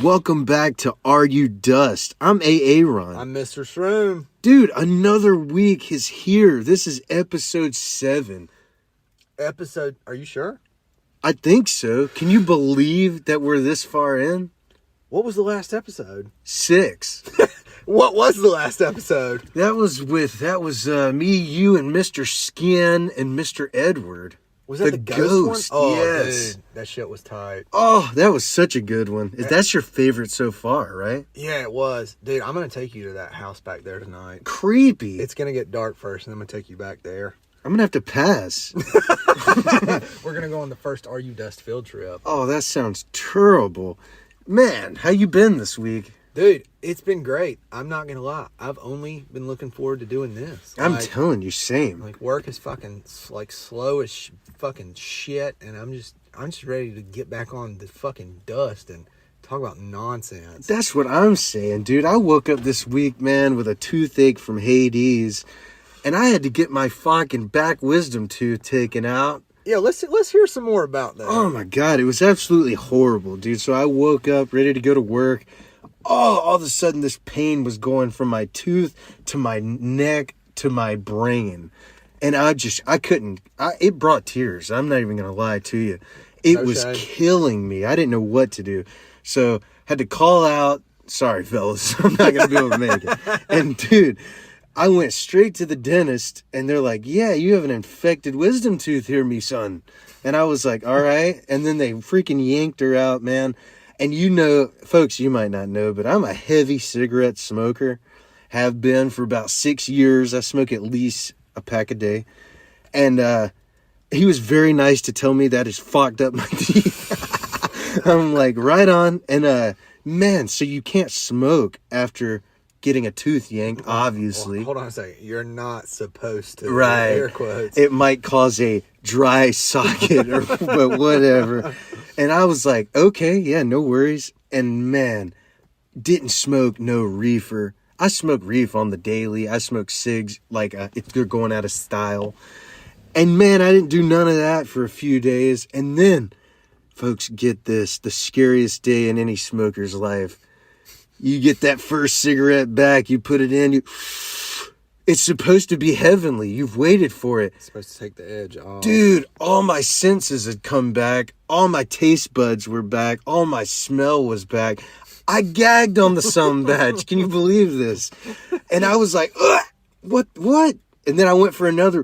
Welcome back to Are You Dust? I'm AaRon. I'm Mr. Shroom. Dude, another week is here. This is episode 7. Are you sure? I think so. Can you believe that we're this far in? What was the last episode? 6. What was the last episode? That was me, you, and Mr. Skin and Mr. Edward. Was that the ghost one? Oh, yes. Dude, that shit was tight. Oh, that was such a good one. That's your favorite so far, right? Yeah, it was. Dude, I'm going to take you to that house back there tonight. Creepy. It's going to get dark first, and I'm going to take you back there. I'm going to have to pass. We're going to go on the first Are You Dust field trip. Oh, that sounds terrible. Man, how you been this week? Dude, it's been great. I'm not going to lie. I've only been looking forward to doing this. I'm telling you, same. Like, work is fucking, like, slow as fucking shit, and I'm just ready to get back on the fucking dust and talk about nonsense. That's what I'm saying, dude. I woke up this week, man, with a toothache from Hades, and I had to get my fucking back wisdom tooth taken out. Yeah, let's hear some more about that. Oh, my God. It was absolutely horrible, dude. So I woke up ready to go to work. Oh, all of a sudden, this pain was going from my tooth to my neck to my brain. And it brought tears. I'm not even going to lie to you. It was killing me. I didn't know what to do. So, had to call out. Sorry, fellas. I'm not going to be able to make it. And, dude, I went straight to the dentist. And they're like, yeah, you have an infected wisdom tooth here, me son. And I was like, all right. And then they freaking yanked her out, man. And you know, folks, you might not know, but I'm a heavy cigarette smoker. Have been for about 6 years. I smoke at least a pack a day. And he was very nice to tell me that has fucked up my teeth. I'm like, right on. And man, so you can't smoke after getting a tooth yanked, obviously. Hold on a second. You're not supposed to. Right. Air quotes. It might cause a dry socket but whatever. And I was like, okay, yeah, no worries. And man, didn't smoke no reefer. I smoke reef on the daily. I smoke cigs like if they're going out of style. And man, I didn't do none of that for a few days. And then, folks, get this, the scariest day in any smoker's life. You get that first cigarette back, you put it in, it's supposed to be heavenly. You've waited for it. It's supposed to take the edge off. Dude, all my senses had come back. All my taste buds were back. All my smell was back. I gagged on the sumbitch. Can you believe this? And I was like, ugh, what? And then I went for another.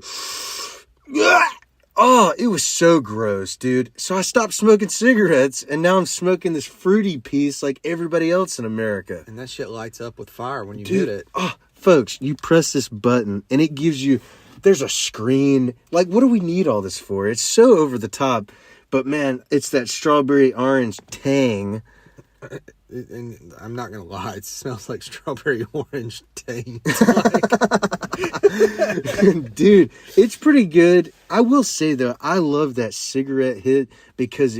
Ugh. Oh, it was so gross, dude. So I stopped smoking cigarettes, and now I'm smoking this fruity piece like everybody else in America. And that shit lights up with fire when you hit it. Oh, folks, you press this button, and it gives you, there's a screen. Like, what do we need all this for? It's so over the top. But, man, it's that strawberry orange tang. And I'm not going to lie, it smells like strawberry orange taint. Dude, it's pretty good. I will say, though, I love that cigarette hit because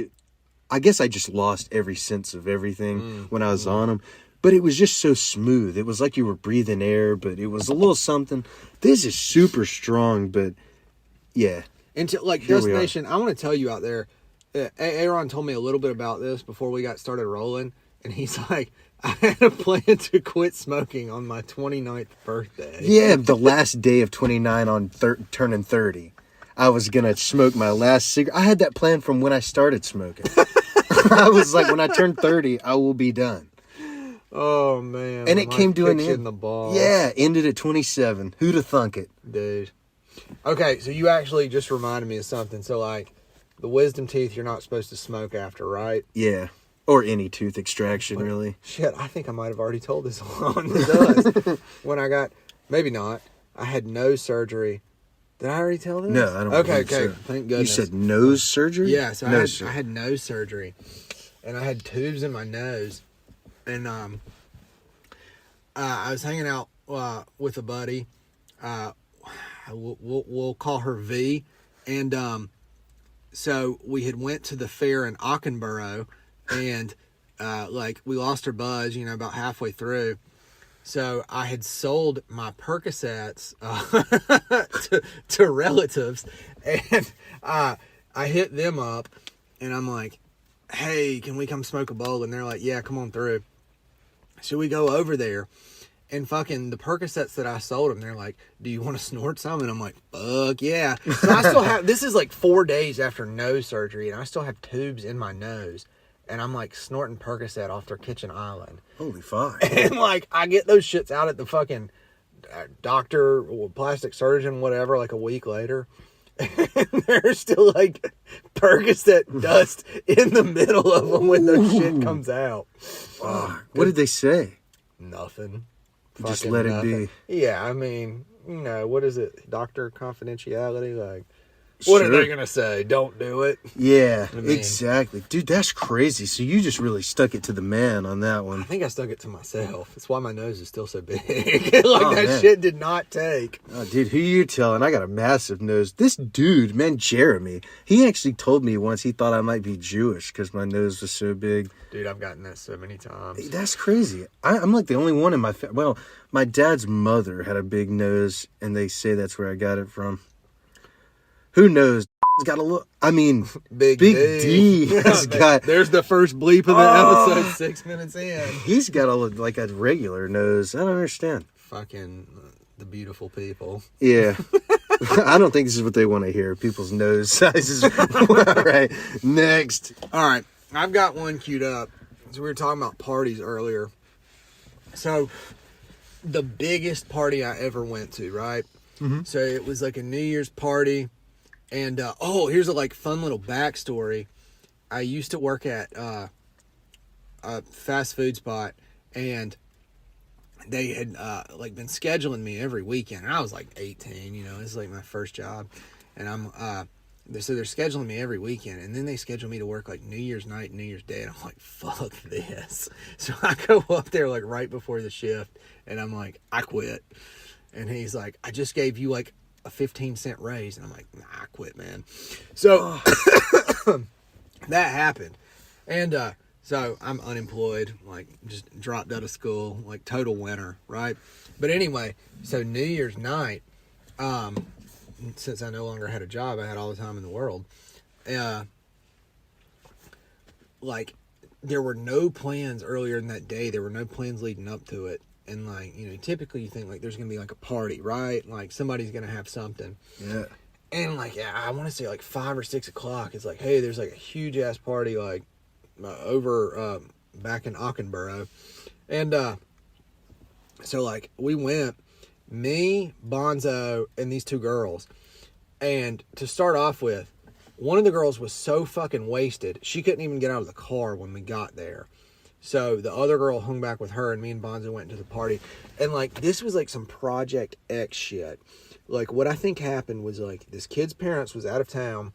I guess I just lost every sense of everything when I was on them. But it was just so smooth. It was like you were breathing air, but it was a little something. This is super strong, but yeah. And to, like, Dust Nation, I want to tell you out there, AaRon told me a little bit about this before we got started rolling. And he's like, I had a plan to quit smoking on my 29th birthday. Yeah, the last day of 29 on turning 30. I was going to smoke my last cigarette. I had that plan from when I started smoking. I was like, when I turn 30, I will be done. Oh, man. And it came to an end. In the balls. Yeah, ended at 27. Who'd have thunk it? Dude. Okay, so you actually just reminded me of something. So, like, the wisdom teeth you're not supposed to smoke after, right? Yeah. Or any tooth extraction, really. Shit, I think I might have already told this on the dust. When I got, maybe not, I had nose surgery. Did I already tell this? No, I don't Okay, so. Thank goodness. You said nose surgery? Yeah, so I had nose surgery. And I had tubes in my nose. And I was hanging out with a buddy. We'll call her V. And so we had went to the fair in Aukenboro. And, like, we lost our buzz, about halfway through. So I had sold my Percocets to relatives. And I hit them up. And I'm like, hey, can we come smoke a bowl? And they're like, yeah, come on through. So we go over there, and fucking the Percocets that I sold them, they're like, do you want to snort some? And I'm like, fuck yeah. So I still have, this is like 4 days after nose surgery, and I still have tubes in my nose. And I'm like snorting Percocet off their kitchen island. Holy fuck. And like, I get those shits out at the fucking doctor or plastic surgeon, whatever, like a week later. And there's still like Percocet dust in the middle of them when the shit comes out. What did they say? Nothing. Just Fucking let it nothing. be. Yeah, I mean, you know, what is it? Doctor confidentiality? Like, what are they going to say? Don't do it. Yeah, I mean, exactly. Dude, that's crazy. So you just really stuck it to the man on that I one. think I stuck it to myself. That's why my nose is still so big. Like, that man. shit did not take. Oh, dude, who you telling? I got a massive nose. This dude, man, Jeremy, he actually told me once he thought I might be Jewish because my nose was so big. Dude, I've gotten that so many times. That's crazy. I'm like the only one in my family. Well, my dad's mother had a big nose, and they say that's where I got it from. Who knows? He's got a look. I mean, Big D has got. There's the first bleep of the episode 6 minutes in. He's got like a regular nose. I don't understand. Fucking the beautiful people. Yeah. I don't think this is what they want to hear. People's nose sizes. All right. Next. All right. I've got one queued up. So we were talking about parties earlier. So the biggest party I ever went to, right? Mm-hmm. So it was like a New Year's party. And, here's a like fun little backstory. I used to work at a fast food spot, and they had like been scheduling me every weekend. And I was like 18, you know, it's like my first job. And so they're scheduling me every weekend, and then they schedule me to work like New Year's night and New Year's Day. And I'm like, fuck this. So I go up there like right before the shift, and I'm like, I quit. And he's like, I just gave you like a 15-cent raise. And I'm like, nah, I quit, man. So that happened. And so I'm unemployed, like just dropped out of school, like total winner, right? But anyway, so New Year's night, since I no longer had a job, I had all the time in the world. Like, there were no plans earlier in that day. There were no plans leading up to it. And, like, you know, typically you think, like, there's going to be, like, a party, right? Like, somebody's going to have something. Yeah. And, like, I want to say, like, 5 or 6 o'clock. It's like, hey, there's, like, a huge-ass party, like, over back in Aukenboro. And so, like, we went, me, Bonzo, and these 2 girls. And to start off with, one of the girls was so fucking wasted, she couldn't even get out of the car when we got there. So the other girl hung back with her, and me and Bonzo went to the party. And, like, this was, like, some Project X shit. Like, what I think happened was, like, this kid's parents was out of town,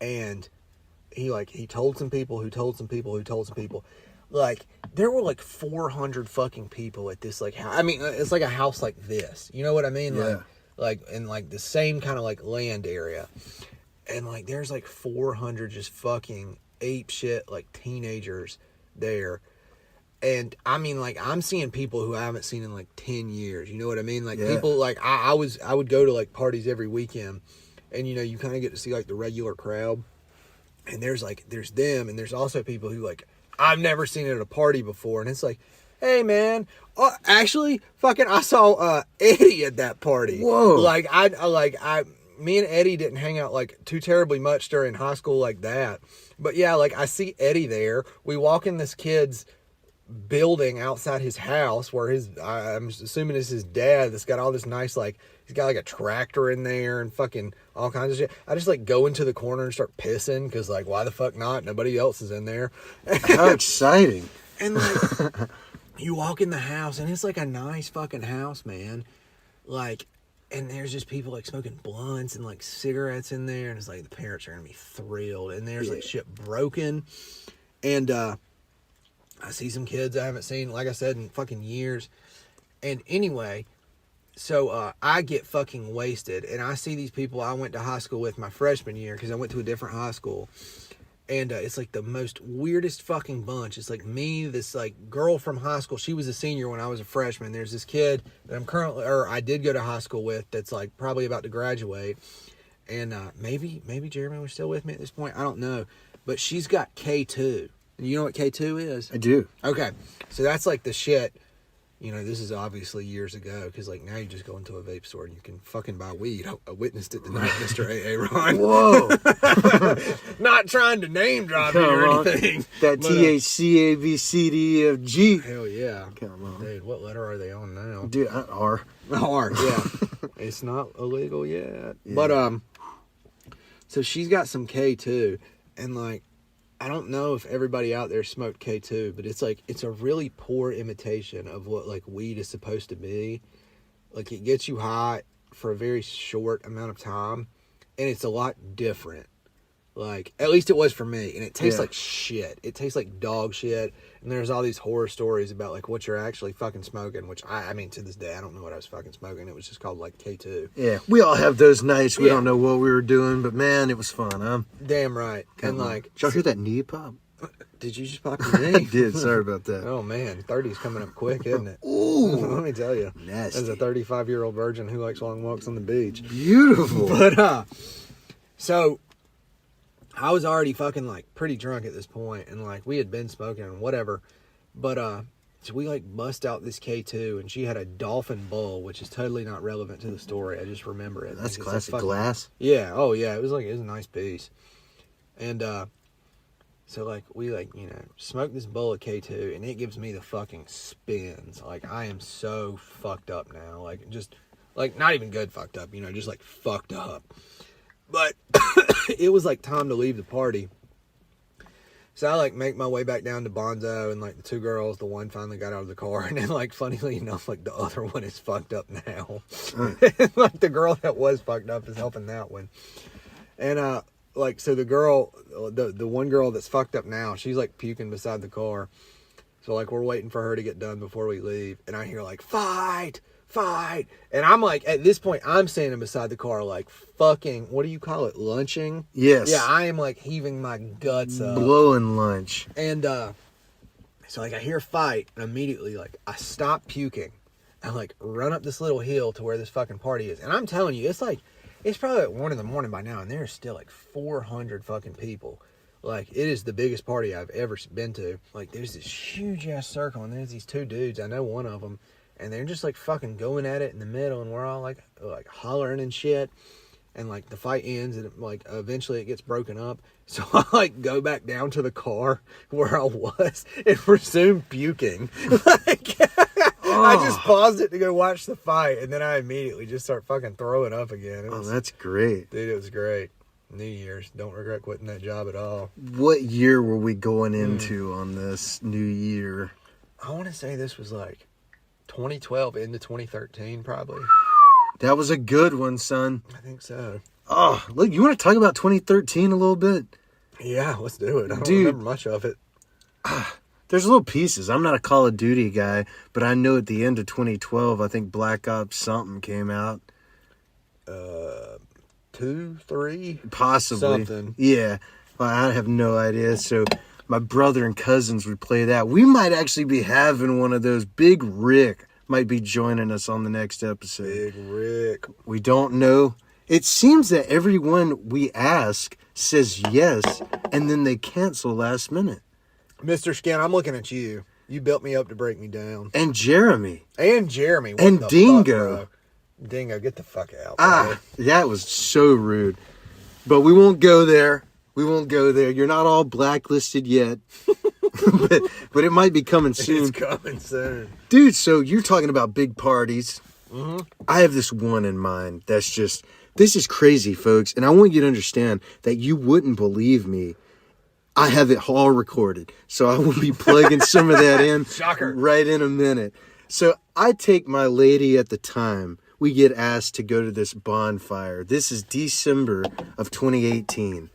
and he told some people who told some people who told some people. Like, there were, like, 400 fucking people at this, like, house. I mean, it's like a house like this. You know what I mean? Yeah. Like, in, like, the same kind of, like, land area. And, like, there's, like, 400 just fucking ape shit, like, teenagers there. And I mean, like, I'm seeing people who I haven't seen in like 10 years, you know what I mean? Like, people, like, I would go to like parties every weekend, and you know, you kind of get to see like the regular crowd, and there's them, and there's also people who, like, I've never seen at a party before, and it's like, hey man, actually fucking I saw Eddie at that party. Whoa. Like, me and Eddie didn't hang out like too terribly much during high school like that. But yeah, like, I see Eddie there. We walk in this kid's building outside his house where I'm assuming it's his dad that's got all this nice, like, he's got like a tractor in there and fucking all kinds of shit. I just like go into the corner and start pissing because, like, why the fuck not? Nobody else is in there. How exciting. And like, you walk in the house and it's like a nice fucking house, man. Like, and there's just people like smoking blunts and like cigarettes in there, and it's like the parents are gonna be thrilled. And there's like shit broken, and I see some kids I haven't seen, like I said, in fucking years. And anyway, so I get fucking wasted, and I see these people I went to high school with my freshman year, because I went to a different high school. And it's like the most weirdest fucking bunch. It's like me, this like girl from high school. She was a senior when I was a freshman. There's this kid that I did go to high school with, that's like probably about to graduate. And maybe Jeremy was still with me at this point. I don't know. but she's got K2. You know what K2 is? I do. Okay, so that's like the shit. You know, this is obviously years ago, because like now you just go into a vape store and you can fucking buy weed. I witnessed it tonight, Mr. AaRon. Whoa. Not trying to name drop you or anything. That THC, A, B, C, D, E, F, G. Hell yeah. Come on. Dude, what letter are they on now? Dude, R. R, yeah. It's not illegal yet. Yeah. But, so she's got some K2, and like, I don't know if everybody out there smoked K2, but it's like, it's a really poor imitation of what like weed is supposed to be. Like, it gets you high for a very short amount of time, and it's a lot different. Like, at least it was for me, and it tastes like shit. It tastes like dog shit, and there's all these horror stories about like what you're actually fucking smoking, which I mean, to this day, I don't know what I was fucking smoking. It was just called like K2. Yeah, we all have those nights. We don't know what we were doing, but man, it was fun, huh? Damn right. And like, did y'all hear that knee pop? Did you just pop your knee? I did. Sorry about that. Oh man, 30's coming up quick, isn't it? Ooh, let me tell you, nasty. As a 35-year-old virgin who likes long walks on the beach. Beautiful. But so I was already fucking like pretty drunk at this point, and like we had been smoking and whatever. But so we like bust out this K2, and she had a dolphin bowl, which is totally not relevant to the story. I just remember it. That's classic fucking glass. Yeah. Oh yeah. It was a nice piece. And so like we like, you know, smoke this bowl of K2, and it gives me the fucking spins. Like, I am so fucked up now. Like, just like not even good fucked up, you know, just like fucked up. But it was like time to leave the party. So I like make my way back down to Bonzo, and like the two girls, the one finally got out of the car, and then like funnily enough, like the other one is fucked up now. Like the girl that was fucked up is helping that one. And like, so the girl, the one girl that's fucked up now, she's like puking beside the car. So like we're waiting for her to get done before we leave, and I hear like fight. And I'm like, at this point, I'm standing beside the car like fucking, what do you call it, lunching? Yes. Yeah, I am like heaving my guts up. Blowing lunch. And so like I hear fight, and immediately like I stop puking. I like run up this little hill to where this fucking party is. And I'm telling you, it's probably like 1 a.m. by now, and there's still like 400 fucking people. Like, it is the biggest party I've ever been to. Like, there's this huge ass circle, and there's these two dudes. I know one of them. And they're just like fucking going at it in the middle, and we're all like hollering and shit. And like the fight ends, and like eventually it gets broken up. So I like go back down to the car where I was and resume puking. Like, I just paused it to go watch the fight, and then I immediately just start fucking throwing up again. That's great. Dude, it was great. New Year's. Don't regret quitting that job at all. What year were we going into on this new year? I want to say this was like 2012 into 2013, probably. That was a good one, son. I think so. Oh, look, you want to talk about 2013 a little bit? Yeah, let's do it. I don't remember much of it. There's little pieces. I'm not a Call of Duty guy, but I know at the end of 2012, I think Black Ops something came out. 2, 3? Possibly. Something. Yeah. Well, I have no idea. So my brother and cousins would play that. We might actually be having one of those. Big Rick might be joining us on the next episode. Big Rick. We don't know. It seems that everyone we ask says yes, and then they cancel last minute. Mr. Skin, I'm looking at you. You built me up to break me down. And Jeremy. And Jeremy. What and the Dingo. fuck, bro? Dingo, get the fuck out. Bro. That was so rude. But we won't go there. You're not all blacklisted yet. but it might be coming soon. It's coming soon. Dude, so you're talking about big parties. Mm-hmm. I have this one in mind that's just, this is crazy, folks. And I want you to understand that you wouldn't believe me. I have it all recorded. So I will be plugging some of that in. Shocker. Right in a minute. So I take my lady at the time. We get asked to go to this bonfire. This is December of 2018.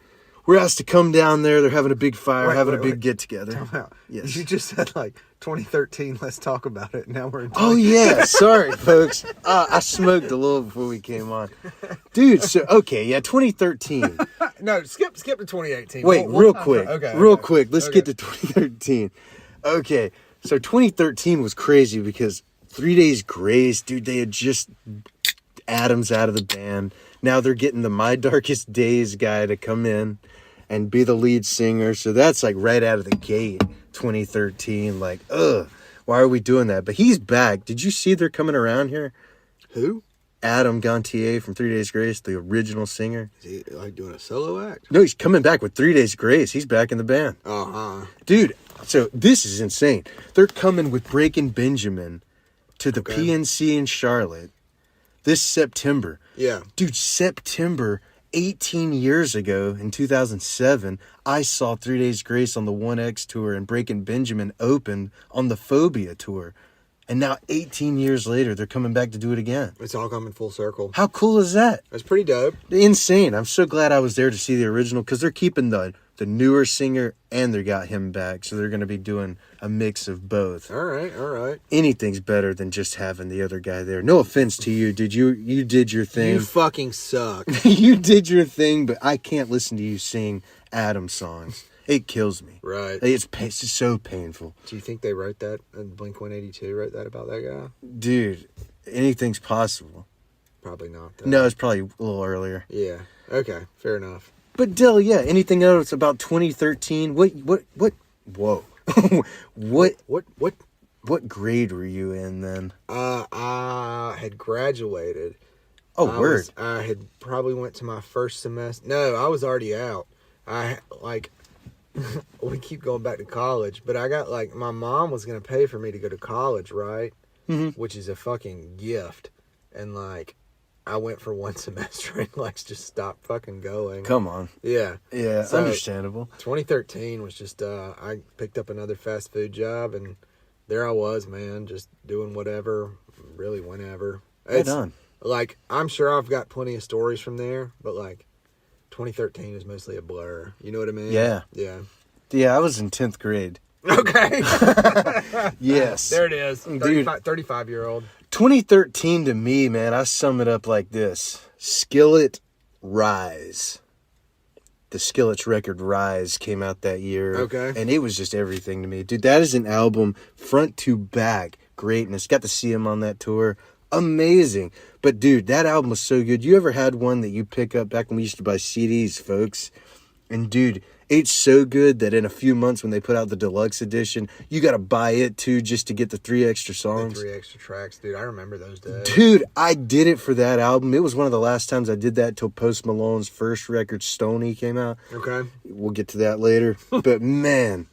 We're asked to come down there. They're having a big fire, having a big get-together. Yes. You just said, like, 2013, let's talk about it. Now we're in Oh, yeah. Sorry, folks. I smoked a little before we came on. Dude, so, okay, yeah, 2013. No, skip to 2018. Wait, real quick. Okay. Quick. Let's get to 2013. Okay, so 2013 was crazy because 3 Days Grace, dude, they had just Adams out of the band. Now they're getting the My Darkest Days guy to come in. and be the lead singer. So that's like right out of the gate, 2013. Like, ugh, why are we doing that? But he's back. Did you see they're coming around here? Who? Adam Gontier from 3 Days Grace, the original singer. Is he like doing a solo act? No, he's coming back with 3 Days Grace. He's back in the band. Dude, so this is insane. They're coming with Breaking Benjamin to the PNC in Charlotte this September. Yeah. Dude, September 18 years ago in 2007, I saw 3 Days Grace on the 1X tour and Breaking Benjamin opened on the Phobia tour. And now 18 years later, they're coming back to do it again. It's all coming full circle. How cool is that? That's pretty dope. Insane. I'm so glad I was there to see the original because they're keeping the newer singer and they got him back. So they're going to be doing a mix of both. All right. Anything's better than just having the other guy there. No offense to you, dude. You did your thing. You fucking suck. You did your thing, but I can't listen to you sing Adam songs. It kills me. Right. It's so painful. Do you think they wrote that? Blink-182 wrote that about that guy? Dude, anything's possible. Probably not, though. No, it's probably a little earlier. Yeah. Okay. Fair enough. But Dill, yeah, anything else about 2013? Whoa. What grade were you in then? I had graduated. Oh, word. I had probably went to my first semester. No, I was already out. We keep going back to college, but I got my mom was going to pay for me to go to college, right? Mm-hmm. Which is a fucking gift. And I went for one semester and just stopped fucking going. Come on. Yeah. Yeah, So, understandable. 2013 was just, I picked up another fast food job and there I was, man, just doing whatever, really whenever. Right on. I'm sure I've got plenty of stories from there, but 2013 is mostly a blur. You know what I mean? Yeah. Yeah. Yeah, I was in 10th grade. Okay. Yes. There it is. Dude. 35-year-old. 2013 to me, man, I sum it up like this. Skillet Rise. The Skillet's record Rise came out that year. Okay. And it was just everything to me. Dude, that is an album front to back. Greatness. Got to see him on that tour. Amazing. But dude, that album was so good. You ever had one that you pick up back when we used to buy CDs, folks? And dude, it's so good that in a few months when they put out the deluxe edition, you got to buy it too just to get the 3 extra songs. The 3 extra tracks, dude. I remember those days. Dude, I did it for that album. It was one of the last times I did that till Post Malone's first record, Stoney, came out. Okay. We'll get to that later. But man,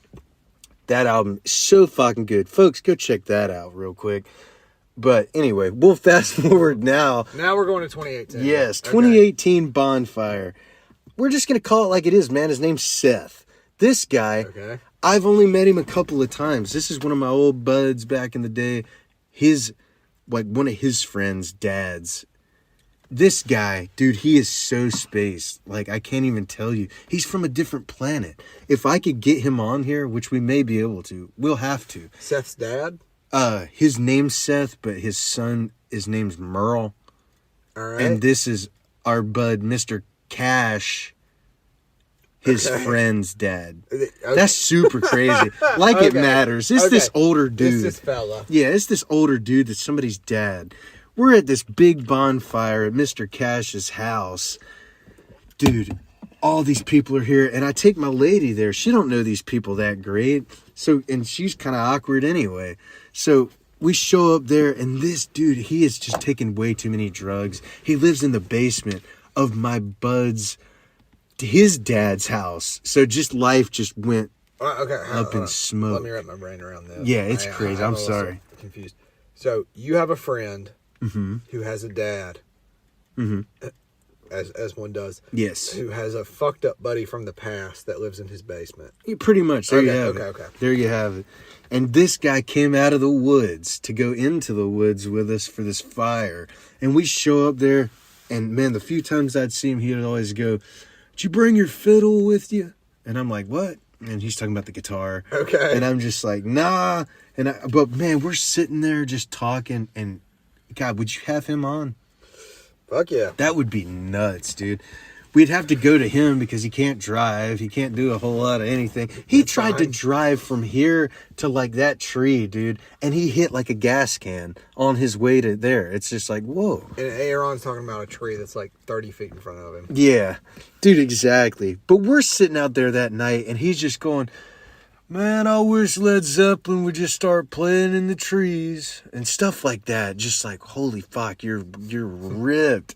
that album is so fucking good. Folks, go check that out real quick. But anyway, we'll fast forward now. Now we're going to 2018. Yes, 2018 Bonfire. We're just going to call it like it is, man. His name's Seth. This guy, I've only met him a couple of times. This is one of my old buds back in the day. One of his friends' dads. This guy, dude, he is so spaced. I can't even tell you. He's from a different planet. If I could get him on here, which we may be able to, we'll have to. Seth's dad? His name's Seth, but his name's Merle. All right. And this is our bud, Mr. Cash, his friend's dad. Okay. That's super crazy. It matters. It's this older dude. It's this fella. Yeah, it's this older dude that's somebody's dad. We're at this big bonfire at Mr. Cash's house. Dude, all these people are here, and I take my lady there. She don't know these people that great. And she's kind of awkward anyway. So we show up there, and this dude, he is just taking way too many drugs. He lives in the basement of my bud's, his dad's house. So life just went up in smoke. Let me wrap my brain around this. Yeah, it's crazy. I'm sorry. Confused. So you have a friend who has a dad, as one does. Yes. Who has a fucked up buddy from the past that lives in his basement. Pretty much. There you have it. Okay. There you have it. And this guy came out of the woods to go into the woods with us for this fire. And we show up there, and man, the few times I'd see him, he would always go, "Did you bring your fiddle with you?" And I'm like, "What?" And he's talking about the guitar. Okay. And I'm just like, "Nah." But man, we're sitting there just talking, and God, would you have him on? Fuck yeah. That would be nuts, dude. we'd have to go to him because he can't drive. He can't do a whole lot of anything. He tried to drive from here to like that tree, dude, and he hit like a gas can on his way to there. It's just like, whoa. And AaRon's talking about a tree that's like 30 feet in front of him. Yeah, dude, exactly. But we're sitting out there that night, and he's just going, man, I wish Led Zeppelin would just start playing in the trees and stuff like that. Just like, holy fuck, you're ripped.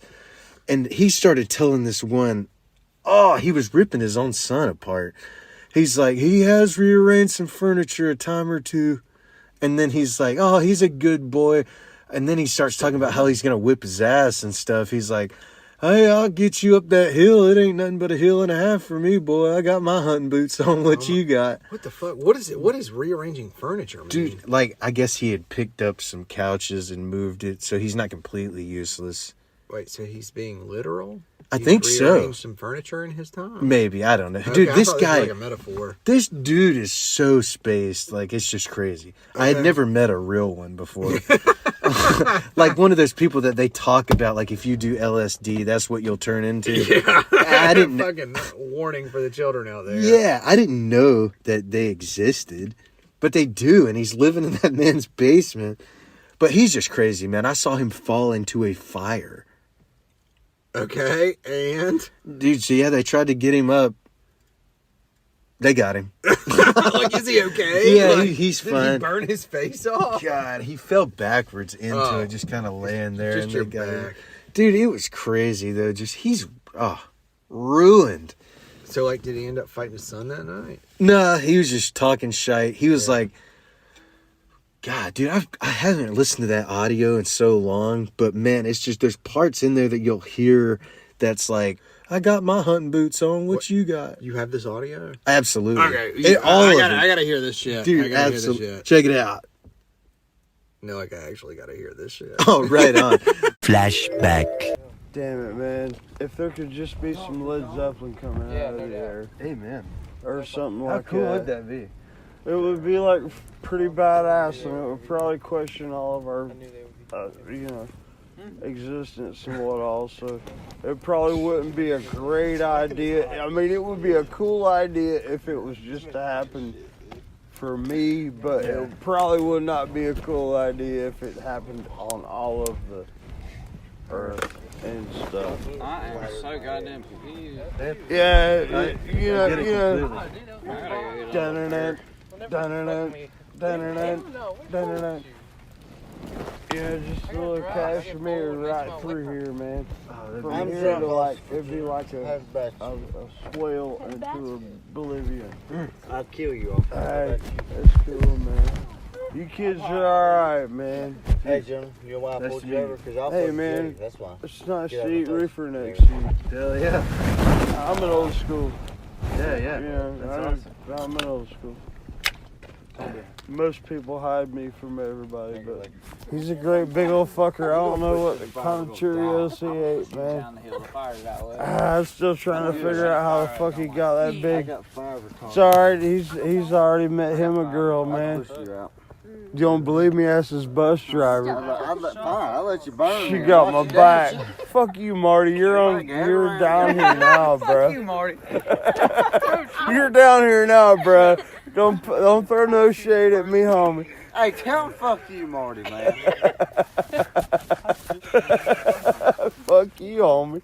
And he started telling this one, he was ripping his own son apart. He's like, he has rearranged some furniture a time or two. And then he's like, oh, he's a good boy. And then he starts talking about how he's going to whip his ass and stuff. He's like, hey, I'll get you up that hill. It ain't nothing but a hill and a half for me, boy. I got my hunting boots on. What you got? What the fuck? What is it? What is rearranging furniture mean? Dude, like, I guess he had picked up some couches and moved it, so he's not completely useless. Wait, so he's being literal? I think so. Rearranged some furniture in his time? Maybe, I don't know. Okay, Dude, I this thought guy, was like a metaphor. this dude is so spaced. Like, it's just crazy. I had never met a real one before. Like one of those people that they talk about, like if you do LSD, that's what you'll turn into. Yeah. I didn't Fucking warning for the children out there. Yeah, I didn't know that they existed, but they do, and he's living in that man's basement. But he's just crazy, man. I saw him fall into a fire. Okay, and? Dude, so yeah, they tried to get him up. They got him. Like, is he okay? Yeah, like, he's did fine. Did he burn his face off? God, he fell backwards into it, just kind of laying there. Just and your they got him. back. Dude, it was crazy, though. Just, he's ruined. So, like, did he end up fighting his son that night? Nah, he was just talking shite. He was like, God, dude, I haven't listened to that audio in so long, but man, it's just, there's parts in there that you'll hear that's like, I got my hunting boots on. What you got? You have this audio? Absolutely. Okay. I gotta hear this shit. Dude, I gotta absolutely. hear this shit. Check it out. No, like, I actually gotta hear this shit. Oh, right on. Flashback. Damn it, man. If there could just be some Led Zeppelin coming out of the air. Amen. Or something How like cool that. would that be? It would be like pretty badass, and it would probably question all of our, existence and what all. So it probably wouldn't be a great idea. I mean, it would be a cool idea if it was just to happen for me, but it probably would not be a cool idea if it happened on all of the earth and stuff. I am so goddamn confused. Yeah, you know. Yeah, just a little cashmere right through here, man. From here to like, it'd be like a swell into oblivion. I'll kill you off. Hey, that's cool, man. You kids are alright, man. Hey, Jim, you know why I pulled you over? Because I'll Hey, fuck man. you. That's why. It's nice Get out to eat my face. reefer next to you. Hell yeah. I'm an old school. Yeah. Yeah, That's I'm an old school. Most people hide me from everybody, but he's a great big old fucker. I don't know what kind of Cheerios he ate, man. Down the hill, the fire's that way. I'm still trying to figure out how the fuck he got that I big. got fire retardant. It's alright, he's already met him a girl, man. Push you out. You don't believe me? Ask his bus driver. I'll let you burn. She man. got my back. Fuck you, Marty. You're down here now, bro. Fuck you, Marty. You're down here now, bro. Don't throw no shade at me, homie. Hey, tell him fuck you, Marty, man. Fuck you, homie.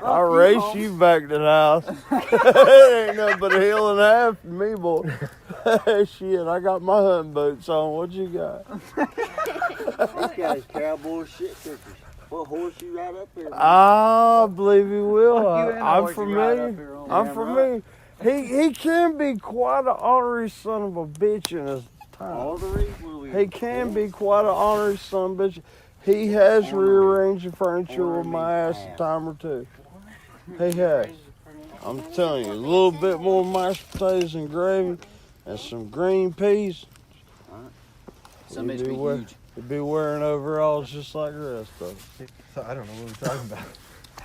I'll race you back to the house. It ain't nothing but a hill and a half for me, boy. Shit, I got my hunting boots on. What you got? This guy's cowboy shit cookies. We'll horse you right up here. Man. I believe he will. I'm horse you from right me. up here on I'm Damn from right. me. He can be quite an ornery son of a bitch in his time. Artery? What are we? He can be quite an ornery son of a bitch. He has rearranged the furniture with my ass a time or two. He has. I'm telling you, a little bit more mashed potatoes and gravy and some green peas. Somebody's He'd be be wear- huge. He'd be wearing overalls just like the rest of us. I don't know what we're talking about.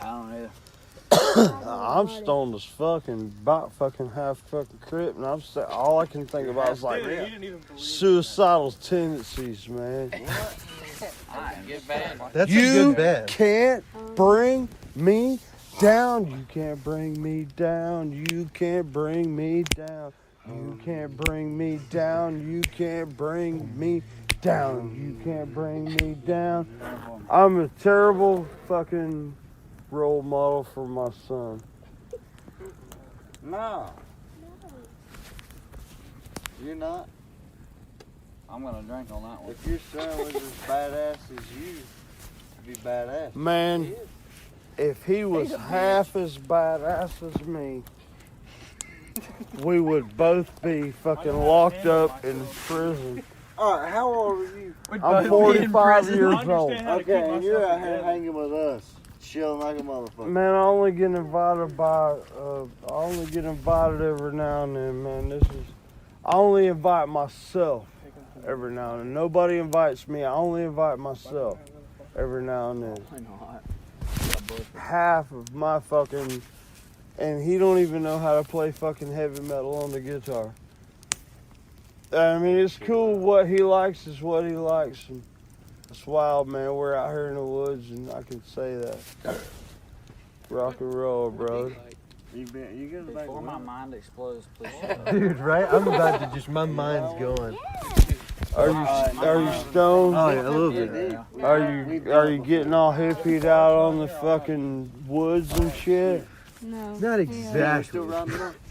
I don't know. I'm stoned as fucking about fucking half fucking crip, and all I can think about is like suicidal tendencies, man. I ain't get bad. That's You a good bed. can't bring me down. You can't bring me down. You can't bring me down. You can't bring me down. You can't bring me down. You can't bring me down. I'm a terrible fucking role model for my son. No. You're not. I'm gonna drink on that one. If your son was as badass as you, you'd be badass. Man, if he was half as badass as me, we would both be fucking locked up in prison. Alright, how old are you? I'm 45 years old. Okay, and you're out here hanging with us, chilling like a motherfucker. Man, I only get invited every now and then, man. I only invite myself every now and then. Nobody invites me. I only invite myself every now and then. Half of my fucking, and he don't even know how to play fucking heavy metal on the guitar. I mean, it's cool. What he likes is what he likes, and it's wild, man. We're out here in the woods, and I can say that. Rock and roll, bro. You gonna make Before my mind explodes, please. Dude, right? I'm about to just, my mind's going. Are you stoned? Oh, yeah, a little bit. Are you getting all hippied out on the fucking woods and shit? No. Not exactly.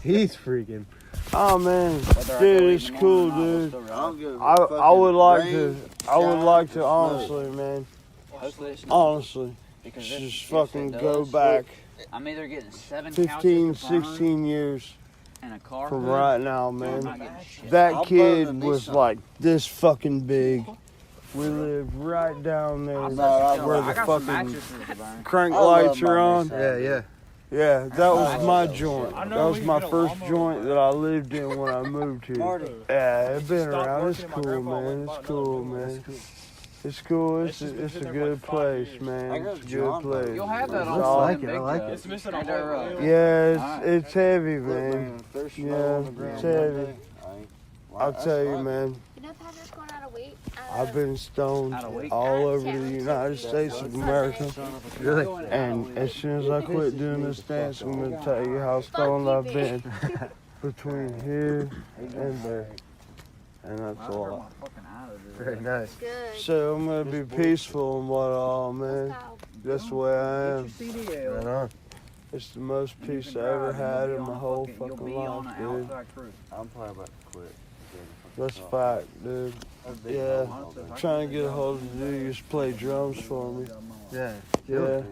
He's freaking. Oh man, dude, it's cool, dude. I would like to honestly, man. Honestly, just fucking go back I'm either getting 7 15, couches to burn 16 years and a car from hood, right now, or I'm man. not getting shit. That kid was like this fucking big. We lived right down there where I the got some fucking mattresses to burn. crank lights are on. Yeah. Yeah, that was my joint. That was my first joint that I lived in when I moved here. Yeah, it's been around. It's cool, man. It's cool, man. It's cool. It's a good place, man. It's a good place. You'll have that I on like some it. I big like tubs. it. Ain't that right? Yeah, it's heavy, man. Yeah, it's heavy. I'll tell you, man. You know, Patrick's going out of weight. I've been stoned Out of week? all over the United States of America. Really? And as soon as I quit doing this dance, I'm going to tell you how stoned I've been between here and there. And that's a lot. Very nice. Good. So I'm going to be peaceful and what all, man. That's the way I am. Right on. It's the most peace I ever had in my whole fucking life, dude. I'm probably about to quit. That's a fact, dude. Yeah. I'm trying to get a hold of the dude who used to play drums for me. Yeah. Yeah.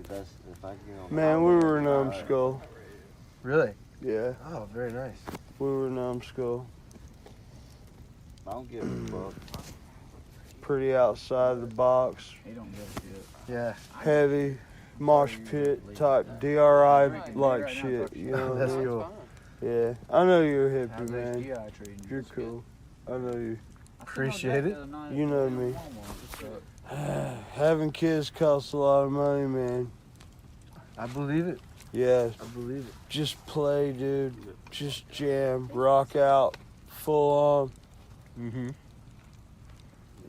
Man, we were numbskull. Really? Yeah, Oh, very nice. we were numbskull. I don't give a fuck. Pretty outside the box. He don't give a shit. Yeah. Heavy mosh pit type DRI like shit. You know what I That's mean? cool. Yeah. I know you're a How's hippie, that man. GI treating you? You're cool. I know you. Appreciate it. You know me. Having kids costs a lot of money, man. I believe it. Yeah. I believe it. Just play, dude. Just jam. Rock out. Full on. Mm-hmm.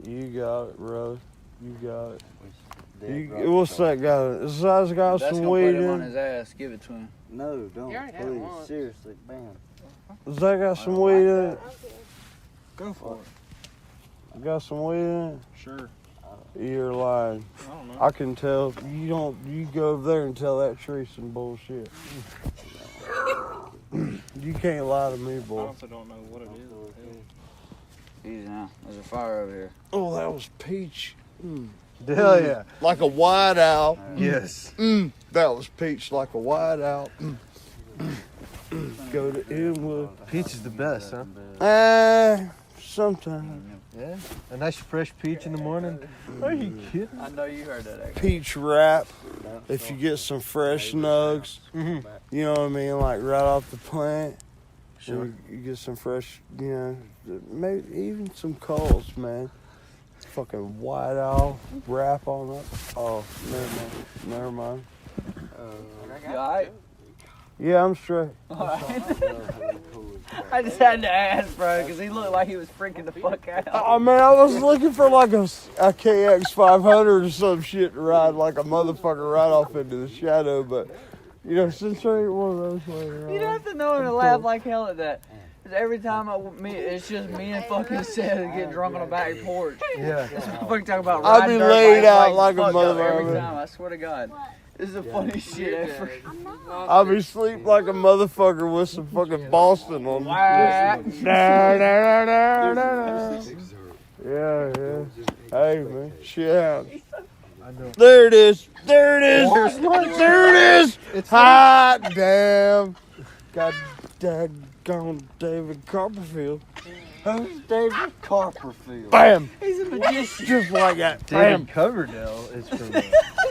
You got it, bro. You got it. Dead rock What's star. that got? This guy's got That's some gonna weed put him on in. his ass. Give it to him. No, don't. You already had Please. one. Seriously, man. Does that got some weed in it? Go for it. Got some weed in it? Sure. You're lying. I don't know. I can tell. You don't. You go over there and tell that tree some bullshit. You can't lie to me, boy. also don't know what it is. Easy now. There's a fire over here. Oh, that was peach. Hell yeah. Like a white owl. Yes. That was peach like a white owl. Go to Inwood. Peach is the best, huh? Sometimes. Yeah. A nice fresh peach in the morning. Are you kidding? I know you heard that. Actually. Peach wrap. If you get some fresh nugs, you know what I mean, like right off the plant. Sure. You get some fresh, you know, maybe even some coals, man. Fucking white owl wrap on it. Oh, never mind. You alright? Yeah, I'm straight. I just had to ask, bro, because he looked like he was freaking the fuck out. Oh man, I was looking for like a KX 500 or some shit to ride like a motherfucker right off into the shadow, but You know, since there ain't one of those later on. You don't have to know him to laugh like hell at that. Cause every time it's just me and fucking Seth that get drunk on the back porch. Yeah. This motherfucker talk about I'll riding be dirt laid bikes out like a fucked up motherfucker. every time. I swear to God, this is the funniest shit ever. I'll be sleep like a motherfucker with some fucking Boston on. Wah. Yeah. Hey, man. Shit happens. There it is. There it is. There it is. Hot damn. God daggone David Copperfield. Who's David Copperfield? Bam. He's a magician. Just like that. Bam. David Coverdale is from.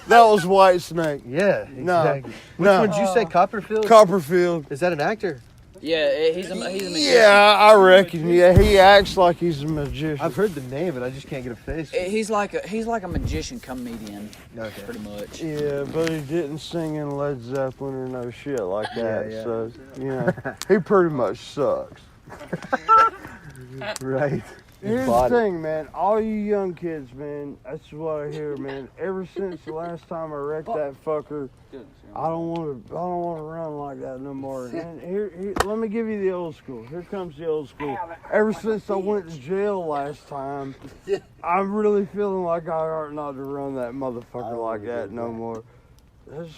That was White Snake. Yeah, No. exactly. Which No. one did you say? Copperfield? Copperfield. Is that an actor? Yeah, he's a magician. Yeah, I reckon. Yeah, he acts like he's a magician. I've heard the name, but I just can't get a face. He's like a magician comedian, Okay. pretty much. Yeah, but he didn't sing in Led Zeppelin or no shit like that. Yeah. So, you know, he pretty much sucks. Right. Here's the thing, man. All you young kids, man, that's what I hear, man. Ever since the last time I wrecked that fucker, I don't want to run like that no more. And here, let me give you the old school. Here comes the old school. Ever since I went to jail last time, I'm really feeling like I ought not to run that motherfucker like that no more.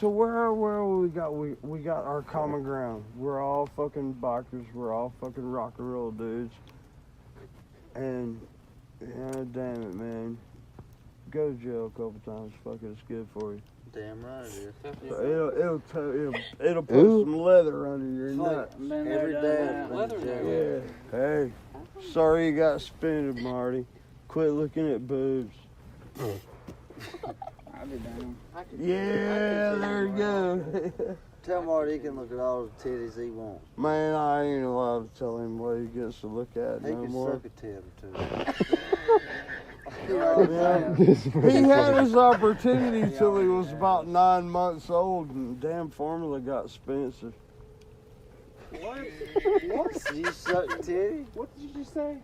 So where we got our common ground. We're all fucking bikers. We're all fucking rock and roll dudes. And yeah, damn it, man. Go to jail a couple times. Fuck it, it's good for you. Damn right it is. So it'll put some leather under your nut. Every day. Yeah. Hey, sorry you got suspended, Marty. Quit looking at boobs. I'll be down. Yeah, there you go. Tell Marty he can look at all the titties he wants. Man, I ain't allowed to tell him what he gets to look at He no can more. suck a tit or two. You know what I'm saying? He had his opportunity till he was about 9 months old, and damn formula got expensive. What? Did you suck a titty? What did you just say?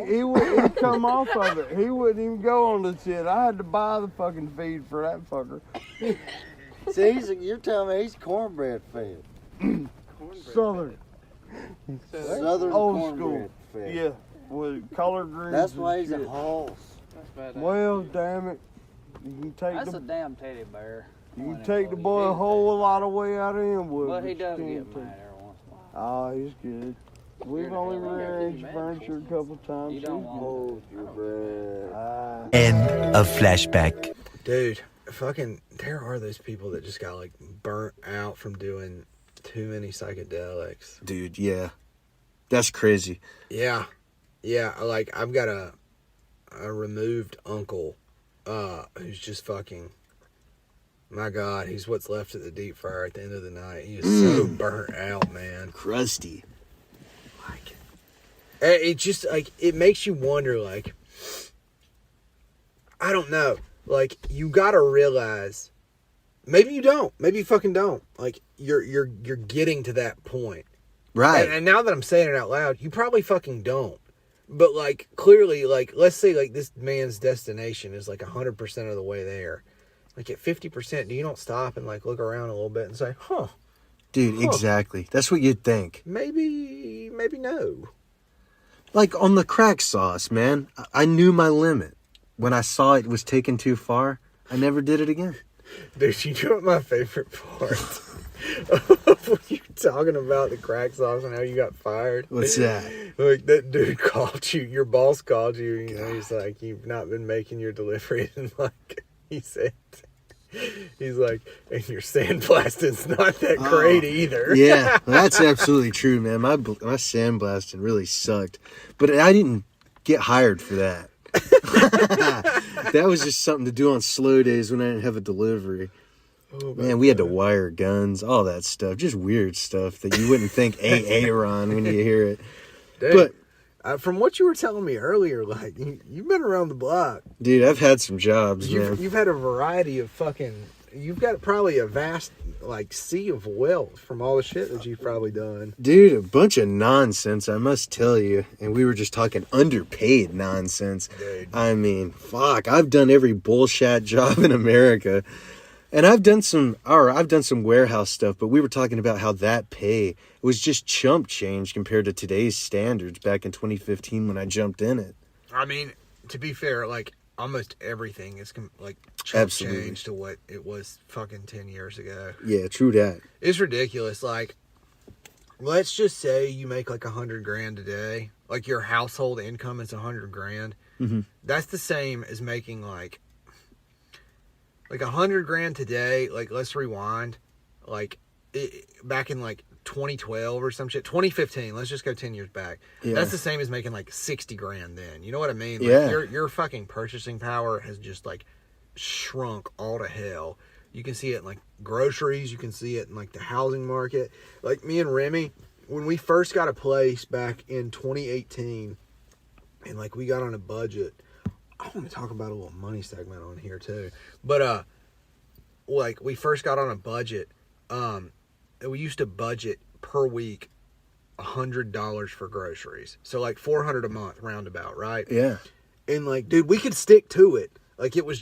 He wouldn't come off of it. He wouldn't even go on the tit. I had to buy the fucking feed for that fucker. See, you're telling me he's cornbread fed. Southern. Southern Old cornbread fed. Yeah, with collard greens. That's and why he's a shit. hoss. Well, damn it. You can take That's the a damn teddy bear. you can take the boy a whole lot of way out of him with. But he you does can't get take- mad every once in a while. Oh, he's good. We've only rearranged furniture a couple times. You don't want Hold your breath. End of flashback. Dude, fucking, there are those people that just got like burnt out from doing too many psychedelics. Dude, yeah. That's crazy. Yeah, like I've got a removed uncle, who's just fucking, my God, he's what's left of the deep fryer at the end of the night. He is so burnt out, man. Crusty. Like, it just, like, it makes you wonder, like, I don't know. Like, you gotta realize, maybe you don't. Maybe you fucking don't. Like, you're getting to that point. Right. And now that I'm saying it out loud, you probably fucking don't. But, like, clearly, like, let's say, like, this man's destination is, like, 100% of the way there. Like, at 50%, do you don't stop and, like, look around a little bit and say, huh, Dude, exactly. That's what you'd think. maybe no. Like on the crack sauce, man. I knew my limit. When I saw it was taken too far, I never did it again. Dude, you know what my favorite part when you talking about the crack sauce and how you got fired? What's that? Like, that dude called you, your boss called you, you know, he's like, you've not been making your deliveries, and like, he said, he's like, and your sandblasting's not that great either. Yeah, that's absolutely true, man. My sandblasting really sucked. But I didn't get hired for that. That was just something to do on slow days when I didn't have a delivery. Oh, Man, we had to wire guns, all that stuff. Just weird stuff that you wouldn't think AaRon when you hear it. Dude, But, from what you were telling me earlier, like, you've been around the block. dude, I've had some jobs, man. You've had a variety of fucking, you've got probably a vast, like, sea of wealth from all the shit that you've probably done. Dude, a bunch of nonsense, I must tell you. And we were just talking underpaid nonsense. Dude. I mean, fuck, I've done every bullshit job in America. And I've done some warehouse stuff, but we were talking about how that pay was just chump change compared to today's standards back in 2015 when I jumped in it. I mean, to be fair, like almost everything is like chump Absolutely. change to what it was fucking 10 years ago. Yeah, true that. It's ridiculous. Like, let's just say you make like $100,000 a day. Like your household income is $100,000. Mm-hmm. That's the same as making like $100,000 today. Like, let's rewind. Like back in like 2012 or some shit, 2015. Let's just go 10 years back. Yeah. That's the same as making like $60,000 then. You know what I mean? Like, Yeah. Your fucking purchasing power has just like shrunk all to hell. You can see it in like groceries. You can see it in like the housing market. Like me and Remy, when we first got a place back in 2018, and like we got on a budget. I want to talk about a little money segment on here too. But like we first got on a budget. We used to budget per week $100 for groceries. So like $400 a month roundabout, right? Yeah. And like, dude, we could stick to it. Like it's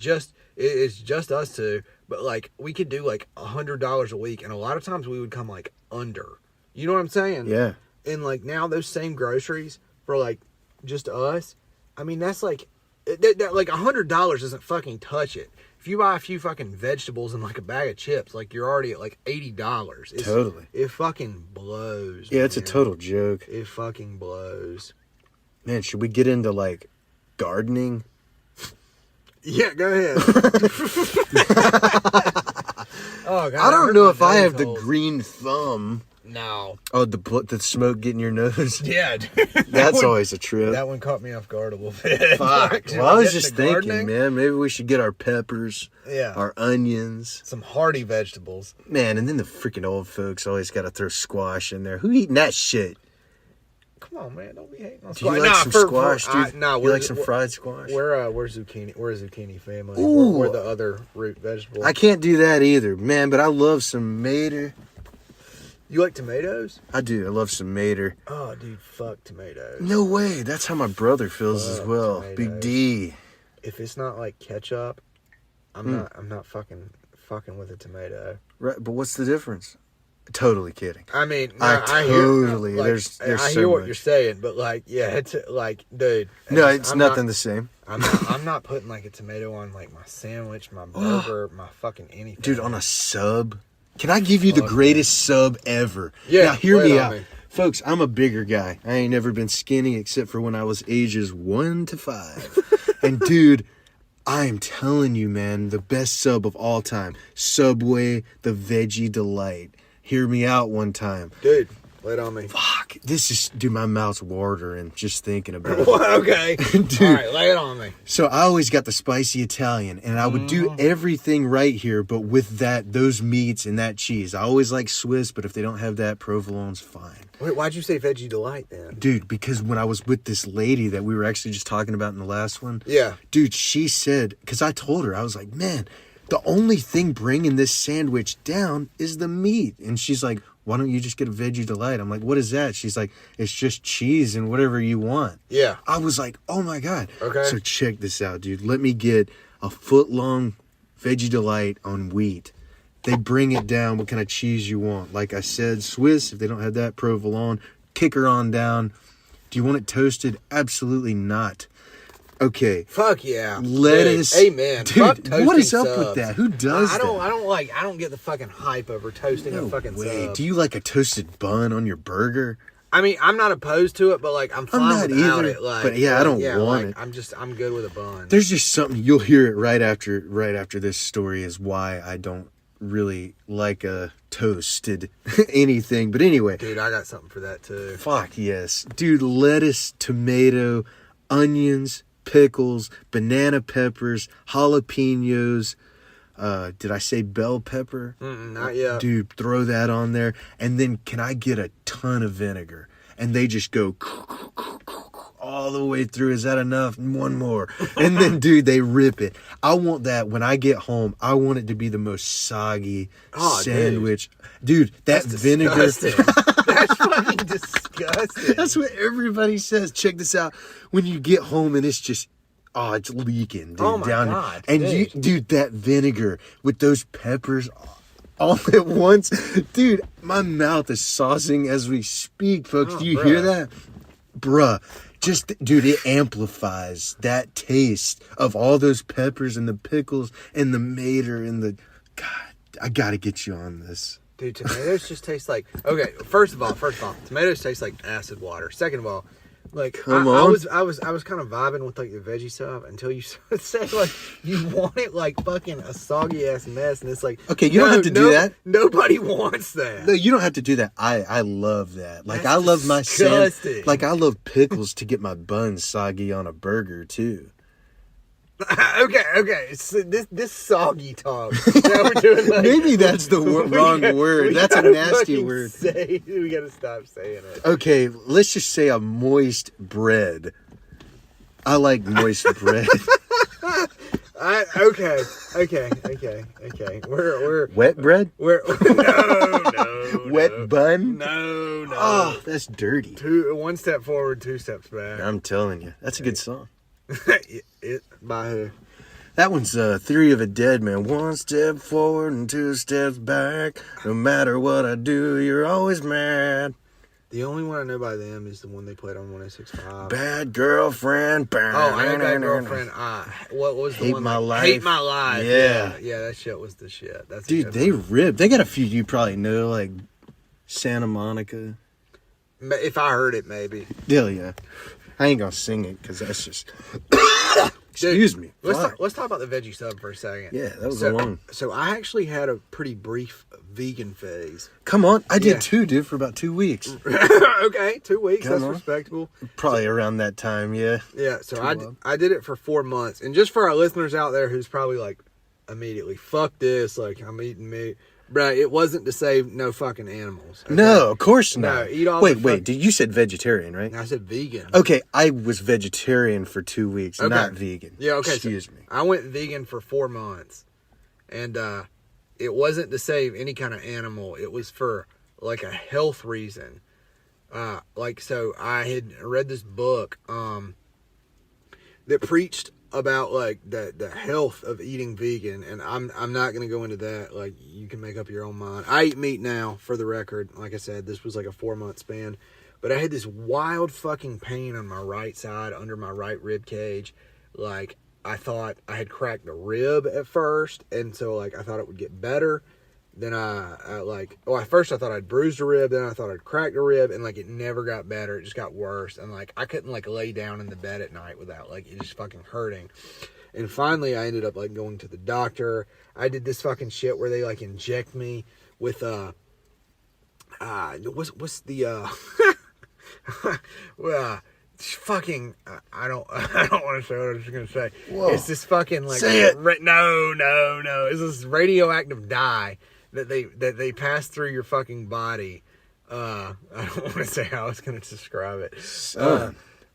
just us two, but like we could do like $100 a week, and a lot of times we would come like under. You know what I'm saying? Yeah. And like now those same groceries for like just us, I mean that's like that like $100 doesn't fucking touch it. If you buy a few fucking vegetables and like a bag of chips, like you're already at like $80. Totally. It fucking blows. Yeah, it's a man. total joke. It fucking blows. Man, should we get into like gardening? Yeah, go ahead. Oh god. I don't know if I have the green. green thumb. No. Oh, the smoke getting your nose. Yeah, dude. That's always a trip. That one caught me off guard a little bit. Fuck. Dude, Well, I was getting just to thinking, gardening? man, maybe we should get our peppers, Yeah. our onions. Some hearty vegetables. Man, and then the freaking old folks always got to throw squash in there. Who eating that shit? Come on, man. Don't be hating on Do you squash. like some squash, dude? Nah, you like some fried squash? We're zucchini. We're a zucchini family. Ooh. We're the other root vegetable. I can't do that either, man, but I love some mater. You like tomatoes? I do. I love some mater. Oh, dude, fuck tomatoes. No way. That's how my brother feels as Fuck well. tomatoes. Big D. If it's not like ketchup, I'm not fucking with a tomato. Right, but what's the difference? Totally kidding. I mean, no, I hear, totally- like, there's I so hear what much. you're saying, but like, yeah, it's like, dude. No, it's I'm nothing not- the same. I'm not putting like a tomato on like my sandwich, my burger, my fucking anything. Dude, on a sub. Can I give you the greatest sub ever? Yeah, Now, hear lay me it on out. me. Folks, I'm a bigger guy. I ain't never been skinny except for when I was ages 1 to 5. And dude, I am telling you, man, the best sub of all time. Subway, the Veggie Delight. Hear me out one time. Dude, lay it on me. Fuck, this is, dude, my mouth's watering just thinking about it. Okay. Dude. All right, lay it on me. So I always got the spicy Italian, and I would do everything right here, but with those meats and that cheese. I always like Swiss, but if they don't have that, provolone's fine. Wait, why'd you say Veggie Delight then? Dude, because when I was with this lady that we were actually just talking about in the last one, Yeah. dude, she said, because I told her, I was like, man, the only thing bringing this sandwich down is the meat. And she's like, why don't you just get a Veggie Delight? I'm like, what is that? She's like, it's just cheese and whatever you want. Yeah. I was like, oh my God. Okay. So check this out, dude. Let me get a foot-long Veggie Delight on wheat. They bring it down what kind of cheese you want. Like I said, Swiss, if they don't have that, provolone. Kick her on down. Do you want it toasted? Absolutely not. Okay. Fuck yeah. Lettuce. Dude, amen. Dude, Fuck toasting what is up subs. with that? Who does I that? I don't get the fucking hype over toasting a fucking sub. Do you like a toasted bun on your burger? I mean, I'm not opposed to it, but like I'm fine not without either, it. Like, but yeah, I don't want like, it. I'm good with a bun. There's just something, you'll hear it right after this story is why I don't really like a toasted anything. But anyway. Dude, I got something for that too. Fuck yes. Dude, lettuce, tomato, onions, pickles, banana peppers, jalapenos. Did I say bell pepper? Not yet. Dude, throw that on there. And then can I get a ton of vinegar? And they just go all the way through. Is that enough? One more. And then, dude, they rip it. I want that when I get home. I want it to be the most soggy sandwich. Dude, that vinegar. Disgusting. That's fucking disgusting. That's what everybody says. Check this out. When you get home and it's just Oh, it's leaking, dude. Oh my down God, and dude, that vinegar with those peppers all at once, dude. My mouth is saucing as we speak, folks. Do you hear that, bruh? Just, dude, it amplifies that taste of all those peppers and the pickles and the mater and the. God, I gotta get you on this. Dude, tomatoes just taste like, okay, first of all, tomatoes taste like acid water. Second of all, like I was kind of vibing with like the veggie stuff until you said like you want it like fucking a soggy ass mess, and it's like, okay, you don't have to do that. Nobody wants that. No, you don't have to do that. I love that. Like, That's I love disgusting. my like I love pickles to get my buns soggy on a burger too. Okay. So this soggy talk. Now we're doing like, maybe that's the wrong word. That's a nasty word. We gotta stop saying it. Okay, let's just say a moist bread. I like moist bread. Okay. We're Wet bread? no. Wet bun? No. Oh, that's dirty. One step forward, two steps back. I'm telling you, that's a good song. it by who? That one's Theory of a Dead Man. One step forward and two steps back. No matter what I do, you're always mad. The only one I know by them is the one they played on 106.5. Bad girlfriend. Oh, I know Bad Girlfriend. What was the Hate one? My Life. Hate My Life. Yeah. Yeah, that shit was the shit. That's dude, they ripped. They got a few you probably know, like Santa Monica. If I heard it, maybe. Hell yeah. I ain't gonna sing it because that's just. Excuse me. Let's talk about the veggie sub for a second. Yeah, that was a long. So I actually had a pretty brief vegan phase. Come on, I did too, dude, for about 2 weeks. Okay, 2 weeks. That's respectable. Probably around that time, yeah. Yeah, so I did it for 4 months, and just for our listeners out there who's probably like immediately, fuck this, like I'm eating meat. Bruh, it wasn't to save no fucking animals. Okay? No, of course not. No, eat all wait, you said vegetarian, right? I said vegan. Okay, I was vegetarian for 2 weeks, not vegan. Yeah, okay. Excuse me. I went vegan for 4 months, and it wasn't to save any kind of animal. It was for like a health reason. So I had read this book that preached about like the health of eating vegan, and I'm not gonna go into that. Like, you can make up your own mind. I eat meat now, for the record. Like I said, this was like a 4-month span, but I had this wild fucking pain on my right side under my right rib cage. Like, I thought I had cracked a rib at first, and so like I thought it would get better. Then at first I thought I'd bruised a rib, then I thought I'd cracked a rib, and like it never got better. It just got worse, and like I couldn't like lay down in the bed at night without like it just fucking hurting. And finally I ended up like going to the doctor. I did this fucking shit where they like inject me with what's the fucking I don't want to say what I was just gonna say. Whoa. It's this fucking like say it. No. It's this radioactive dye that they pass through your fucking body. I don't want to say how I was gonna describe it.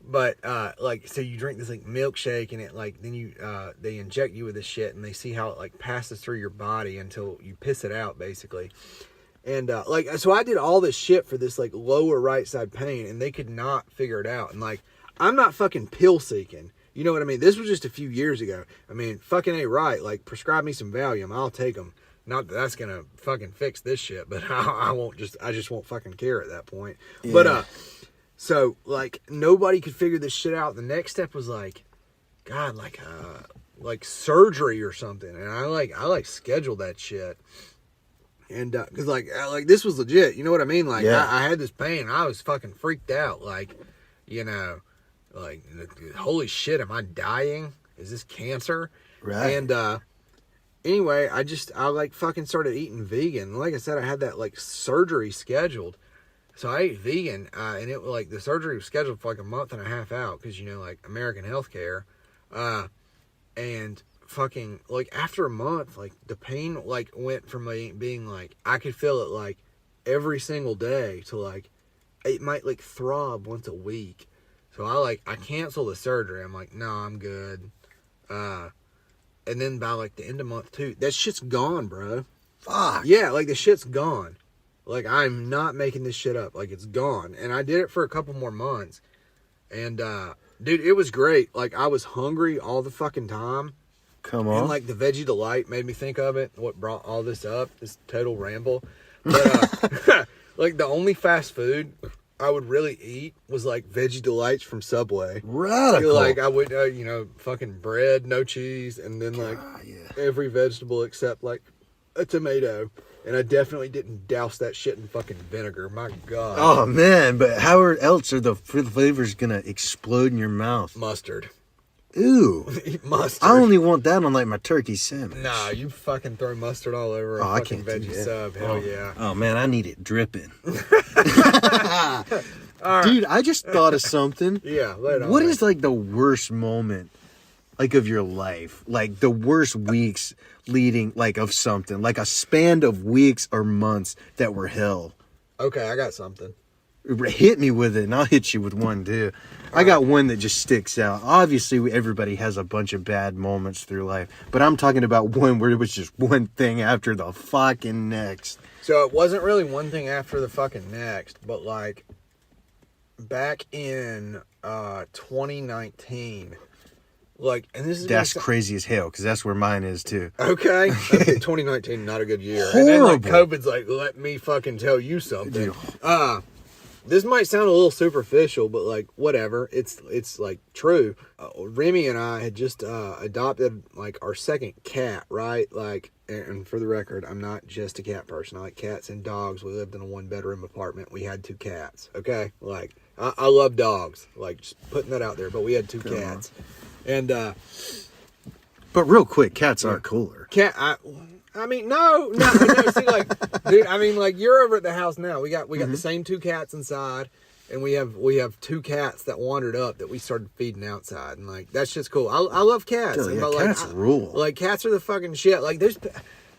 But so you drink this like milkshake, and it like then you they inject you with this shit, and they see how it like passes through your body until you piss it out, basically. And so I did all this shit for this like lower right side pain, and they could not figure it out. And like, I'm not fucking pill seeking. You know what I mean? This was just a few years ago. I mean, fucking ain't right. Like, prescribe me some Valium, I'll take them. Not that that's gonna fucking fix this shit, but I just won't fucking care at that point. Yeah. But so like nobody could figure this shit out. The next step was like, God, like surgery or something. And I scheduled that shit. And because like this was legit, you know what I mean? Like, yeah. I had this pain, I was fucking freaked out. Like, you know, like, holy shit, am I dying? Is this cancer? Right. And anyway, I like fucking started eating vegan. Like I said, I had that like surgery scheduled, so I ate vegan, and it like the surgery was scheduled for like a month and a half out because, you know, like American healthcare, and fucking like after a month, like the pain like went from being like I could feel it like every single day to like it might like throb once a week. So I cancel the surgery. I'm like, no, I'm good. And then by like the end of month 2, that shit's gone, bro. Fuck. Yeah, like the shit's gone. Like, I'm not making this shit up. Like, it's gone. And I did it for a couple more months. And, dude, it was great. Like, I was hungry all the fucking time. Come on. And, like, the Veggie Delight made me think of it. What brought all this up, this total ramble. But, like, the only fast food I would really eat was, like, Veggie Delights from Subway. Radical. Like, I would, fucking bread, no cheese, and then, like, every vegetable except, like, a tomato. And I definitely didn't douse that shit in fucking vinegar. My God. Oh, man. But how else are the flavors going to explode in your mouth? Mustard. Ew. Mustard. I only want that on, like, my turkey sandwich. Nah, you fucking throw mustard all over a fucking veggie sub. Hell yeah. Oh, man, I need it dripping. Dude, I just thought of something. Yeah, let it on. What is, like, the worst moment, like, of your life? Like, the worst weeks leading, like, of something. Like, a span of weeks or months that were hell. Okay, I got something. Hit me with it, and I'll hit you with one, too. I got one that just sticks out. Obviously, everybody has a bunch of bad moments through life. But I'm talking about one where it was just one thing after the fucking next. So it wasn't really one thing after the fucking next, but, like, back in 2019... Like, and this is that's crazy as hell, because that's where mine is too. Okay. 2019, not a good year. Horrible. And then, like, COVID's like, let me fucking tell you something. This might sound a little superficial, but, like, whatever. It's like, true. Remy and I had just adopted, like, our second cat, right? Like, and for the record, I'm not just a cat person. I like cats and dogs. We lived in a one-bedroom apartment. We had 2 cats, okay? Like, I love dogs. Like, just putting that out there. But we had 2 cats. And, but real quick, cats are cooler. I mean, no, see, like, dude, I mean, like, you're over at the house now. We got the same 2 cats inside, and we have 2 cats that wandered up that we started feeding outside, and, like, that's just cool. I love cats. Dude, but, cats rule. Like, cats are the fucking shit. Like,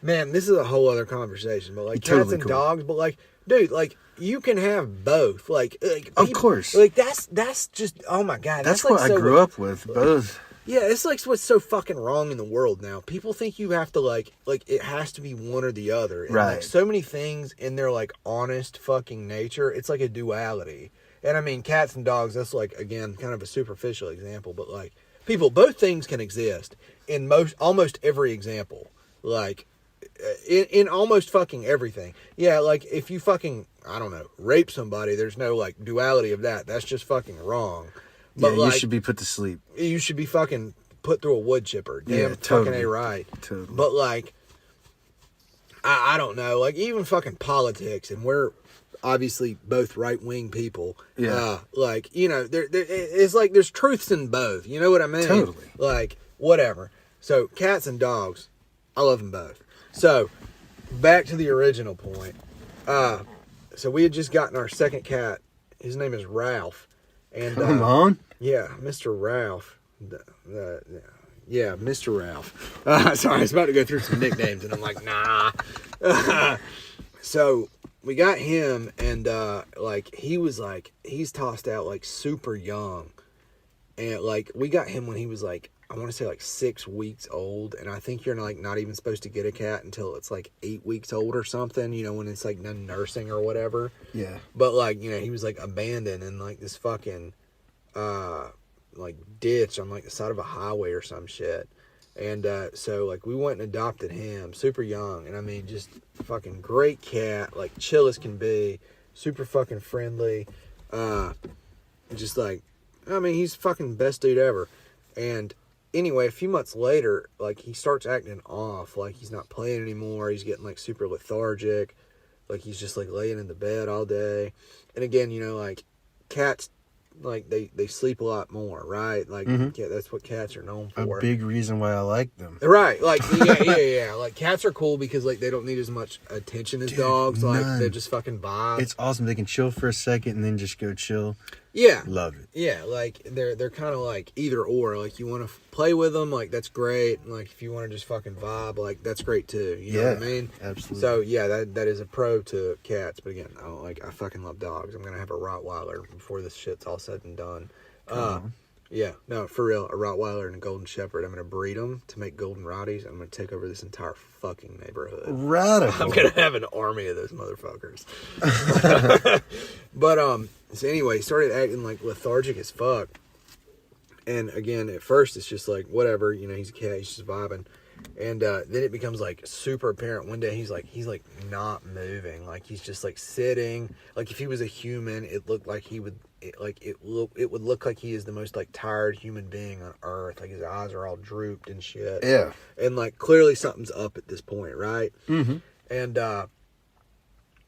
man, this is a whole other conversation, but, like, Totally cats and cool. dogs, but, like, dude, like, you can have both. Like of course. Like, that's just, oh my God. That's like what I grew up with, both. Yeah, it's like what's so fucking wrong in the world now. People think you have to like it has to be one or the other. And right. Like so many things in their like honest fucking nature, it's like a duality. And I mean, cats and dogs, that's like, again, kind of a superficial example, but like both things can exist in almost every example. Like in almost fucking everything. Yeah, like if you fucking, I don't know, rape somebody, there's no like duality of that. That's just fucking wrong. But yeah, you should be put to sleep. You should be fucking put through a wood chipper. Damn, yeah, totally. Fucking A right. Totally. But like, I don't know. Like even fucking politics, and we're obviously both right wing people. Yeah. Like it's like there's truths in both. You know what I mean? Totally. Like whatever. So cats and dogs, I love them both. So back to the original point. So we had just gotten our second cat. His name is Ralph. And come on. Yeah, Mr. Ralph. Yeah, Mr. Ralph. Sorry, I was about to go through some nicknames, and I'm like, nah. So we got him, and like he's tossed out like super young, and like we got him when he was like, I want to say like 6 weeks old, and I think you're like not even supposed to get a cat until it's like 8 weeks old or something, you know, when it's like none nursing or whatever. Yeah. But like, you know, he was like abandoned in like this fucking like ditch on like the side of a highway or some shit. And so like we went and adopted him super young, and I mean just fucking great cat, like chill as can be, super fucking friendly. Just like, I mean, he's fucking best dude ever. And anyway, a few months later, like he starts acting off, like he's not playing anymore. He's getting like super lethargic, like he's just like laying in the bed all day. And again, you know, like cats, like they sleep a lot more, right? Like yeah, that's what cats are known for. A big reason why I like them. Right, like yeah. Like cats are cool because like they don't need as much attention as dogs. Like they just fucking vibe. It's awesome. They can chill for a second and then just go chill. Yeah. Love it. Yeah, like they're kind of like either or. Like you want to play with them, like that's great. And, like if you want to just fucking vibe, like that's great too. You know what I mean? Absolutely. So yeah, that is a pro to cats. But again, I fucking love dogs. I'm gonna have a Rottweiler before this shit's all said and done. Yeah, no, for real. A Rottweiler and a Golden Shepherd. I'm going to breed them to make Golden Rotties. I'm going to take over this entire fucking neighborhood. Radical. I'm going to have an army of those motherfuckers. But, so anyway, he started acting like lethargic as fuck. And again, at first, it's just like, whatever, you know, he's a cat, he's just vibing. And then it becomes like super apparent. One day he's like not moving. Like he's just like sitting. Like if he was a human, it looked like he would it would look like he is the most like tired human being on earth. Like his eyes are all drooped and shit. Yeah. And like clearly something's up at this point, right? Mm-hmm. And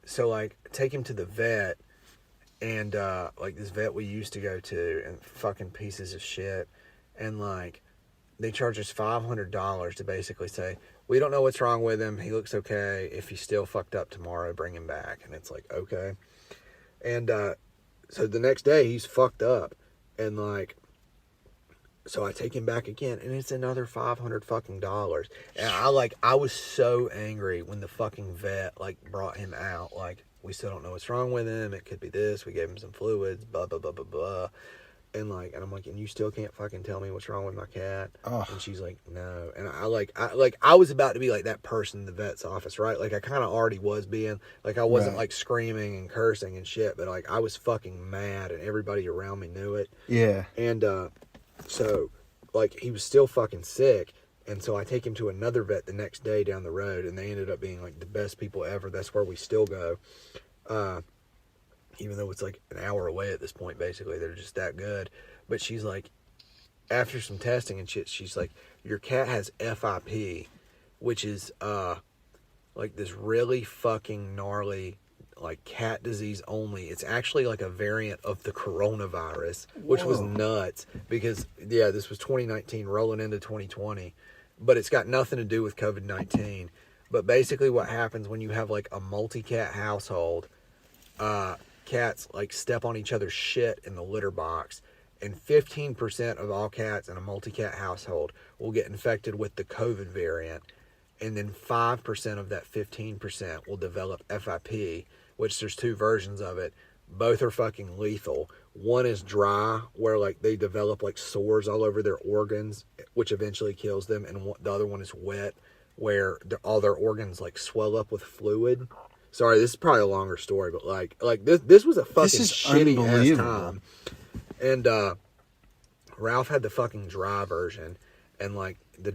so like take him to the vet, and like this vet we used to go to, and fucking pieces of shit, and like they charge us $500 to basically say, we don't know what's wrong with him. He looks okay. If he's still fucked up tomorrow, bring him back. And it's like, okay. And so the next day he's fucked up. And like, so I take him back again, and it's another $500 fucking dollars. And I was so angry when the fucking vet like brought him out. Like, we still don't know what's wrong with him. It could be this. We gave him some fluids, blah, blah, blah, blah, blah. And like, and I'm like, and you still can't fucking tell me what's wrong with my cat? Oh. And she's like, no. And I was about to be like that person in the vet's office, right? Like I kind of already was being, like I wasn't like screaming and cursing and shit, but like I was fucking mad, and everybody around me knew it. Yeah. And so like he was still fucking sick. And so I take him to another vet the next day down the road, and they ended up being like the best people ever. That's where we still go. Even though it's like an hour away at this point, basically. They're just that good. But she's like, after some testing and shit, she's like, your cat has FIP, which is like this really fucking gnarly like cat disease only. It's actually like a variant of the coronavirus, which was nuts because yeah, this was 2019 rolling into 2020, but it's got nothing to do with COVID-19. But basically what happens when you have like a multi-cat household, cats like step on each other's shit in the litter box, and 15% of all cats in a multi-cat household will get infected with the COVID variant, and then 5% of that 15% will develop FIP, which there's two versions of it. Both are fucking lethal. One is dry, where like they develop like sores all over their organs, which eventually kills them, and the other one is wet, where all their organs like swell up with fluid. Sorry, this is probably a longer story, but like this was a fucking shitty ass time. And Ralph had the fucking dry version, and like the